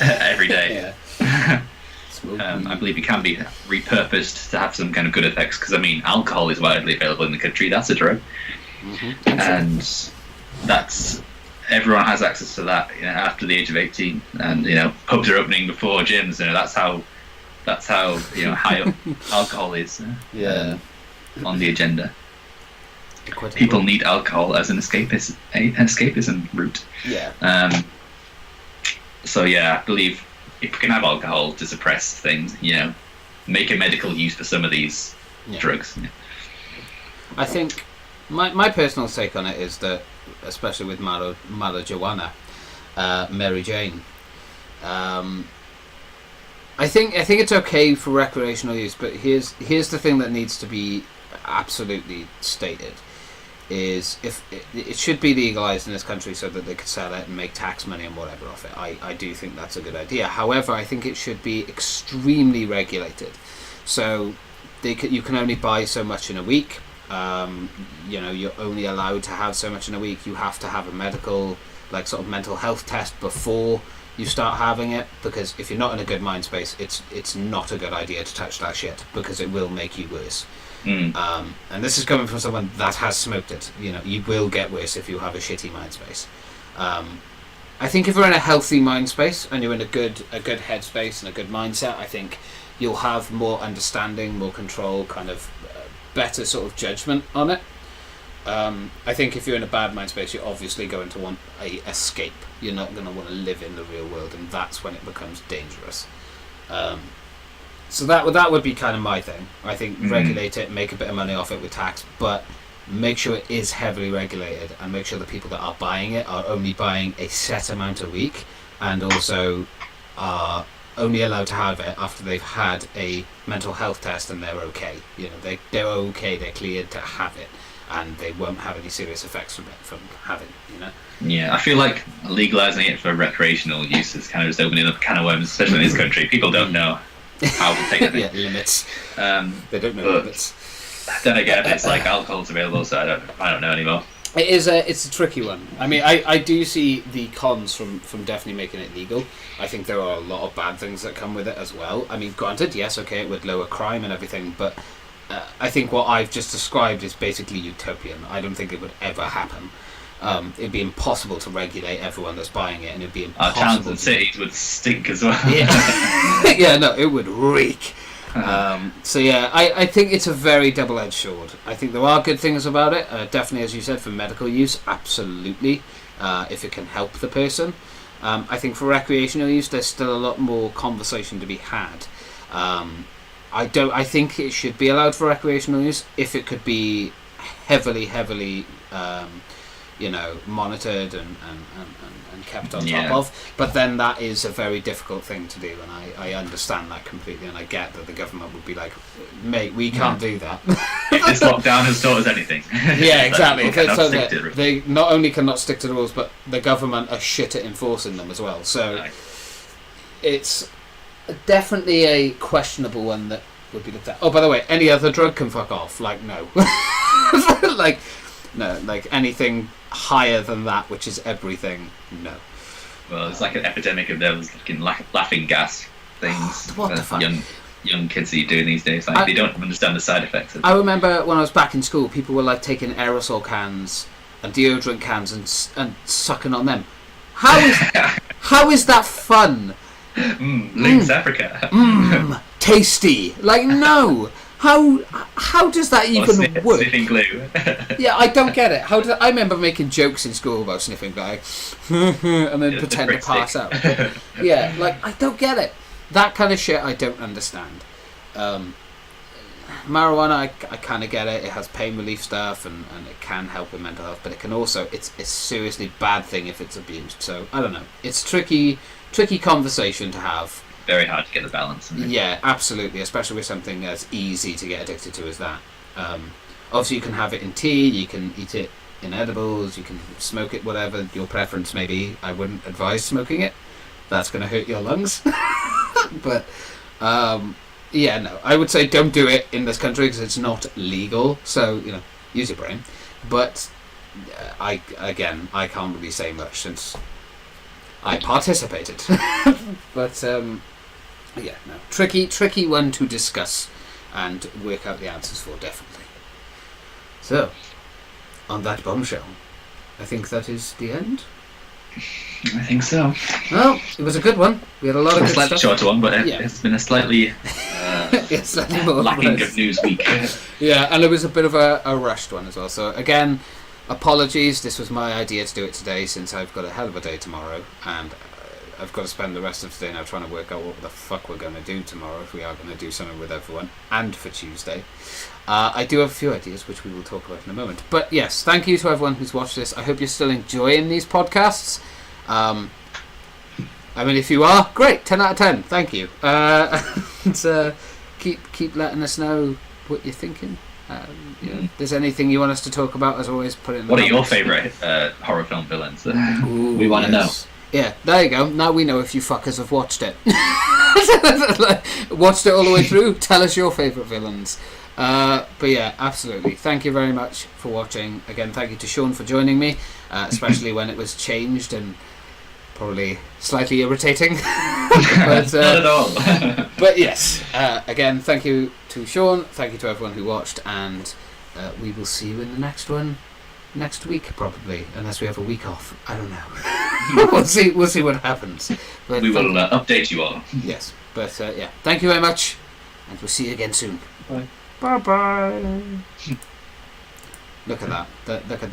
every day. I believe it can be repurposed to have some kind of good effects, because I mean, alcohol is widely available in the country. That's a drug, and that's everyone has access to that after the age of 18, and pubs are opening before gyms. That's how high up alcohol is on the agenda. People need alcohol as an escapism route. So yeah, I believe if we can have alcohol to suppress things, make a medical use for some of these drugs. I think my personal take on it is that, especially with marijuana, Mary Jane, I think it's okay for recreational use, but here's the thing that needs to be absolutely stated. Is if it should be legalized in this country so that they could sell it and make tax money and whatever off it. I do think that's a good idea. However, I think it should be extremely regulated. So you can only buy so much in a week. You're only allowed to have so much in a week. You have to have a medical, sort of mental health test before you start having it, because if you're not in a good mind space, it's not a good idea to touch that shit, because it will make you worse. And this is coming from someone that has smoked it. You know, you will get worse if you have a shitty mind space. I think if you're in a healthy mind space and you're in a good headspace and a good mindset, I think you'll have more understanding, more control, kind of better sort of judgment on it. I think if you're in a bad mind space, you're obviously going to want a escape. You're not going to want to live in the real world, and that's when it becomes dangerous. So that would be kind of my thing. I think regulate it, make a bit of money off it with tax, but make sure it is heavily regulated, and make sure the people that are buying it are only buying a set amount a week, and also are only allowed to have it after they've had a mental health test and they're okay. You know, they're okay, they're cleared to have it, and they won't have any serious effects from having it, you know. Yeah, I feel like legalizing it for recreational use is kind of just opening up a can of worms, especially in this country. People don't know how to take it. Yeah, limits. They don't know limits. Then again, it's like alcohol's available, so I don't know anymore. It's a tricky one. I mean, I do see the cons from definitely making it legal. I think there are a lot of bad things that come with it as well. I mean, granted, yes, okay, it would lower crime and everything, but I think what I've just described is basically utopian. I don't think it would ever happen. It'd be impossible to regulate everyone that's buying it, and it'd be impossible. Our towns and cities would stink as well. Yeah, yeah, no, it would reek. So yeah, I think it's a very double-edged sword. I think there are good things about it. Definitely, as you said, for medical use, absolutely. If it can help the person. I think for recreational use, there's still a lot more conversation to be had. I think it should be allowed for recreational use if it could be heavily monitored and kept on top of. But then that is a very difficult thing to do, and I understand that completely, and I get that the government would be like, mate, we can't do that. If this lockdown has taught us anything. Yeah, exactly. Like, they not only cannot stick to the rules, but the government are shit at enforcing them as well. So it's definitely a questionable one that would be looked at. Oh, by the way, any other drug can fuck off. Like, no. No, like anything higher than that, which is everything, no. Well, it's like an epidemic of those fucking laughing gas things. What the fuck? Young kids that you're doing these days, like, they don't understand the side effects. I remember when I was back in school, people were like taking aerosol cans and deodorant cans and sucking on them. How is that fun? Lynx Africa. Tasty. Like, no. How does that even work? Sniffing glue. Yeah, I don't get it. I remember making jokes in school about sniffing glue and then pretend to pass out. Yeah, like, I don't get it. That kind of shit I don't understand. Marijuana, I kind of get it. It has pain relief stuff and it can help with mental health, but it can also, it's a seriously bad thing if it's abused. So, I don't know. It's tricky conversation to have. Very hard to get the balance. Yeah, absolutely, especially with something as easy to get addicted to as that. Obviously, you can have it in tea, you can eat it in edibles, you can smoke it, whatever your preference may be. I wouldn't advise smoking it. That's going to hurt your lungs. But, yeah, no, I would say don't do it in this country because it's not legal. So, use your brain. But, I can't really say much since I participated. But, yeah, no. Tricky one to discuss and work out the answers for, definitely. So, on that bombshell, I think that is the end. I think so. Well, it was a good one. We had a lot of good stuff. A slightly shorter one, but it's been a slightly, slightly more lacking of news week. Yeah, and it was a bit of a rushed one as well. So, again, apologies. This was my idea to do it today since I've got a hell of a day tomorrow, and I've got to spend the rest of today now trying to work out what the fuck we're going to do tomorrow, if we are going to do something with everyone, and for Tuesday. I do have a few ideas, which we will talk about in a moment. But yes, thank you to everyone who's watched this. I hope you're still enjoying these podcasts. I mean, if you are, great, 10 out of 10, thank you. And, keep letting us know what you're thinking. If there's anything you want us to talk about, as always, put it in the comments. What are your favourite horror film villains? We want to know. Yeah, there you go. Now we know if you fuckers have watched it. Watched it all the way through. Tell us your favourite villains. But yeah, absolutely. Thank you very much for watching. Again, thank you to Sean for joining me, especially when it was changed and probably slightly irritating. But, not at all. But yes, again, thank you to Sean. Thank you to everyone who watched, and we will see you in the next one next week, probably, unless we have a week off. I don't know. We'll see what happens. But we will update you all. Yes, but yeah, thank you very much, and we'll see you again soon. Bye. Bye. Look at that. Look at that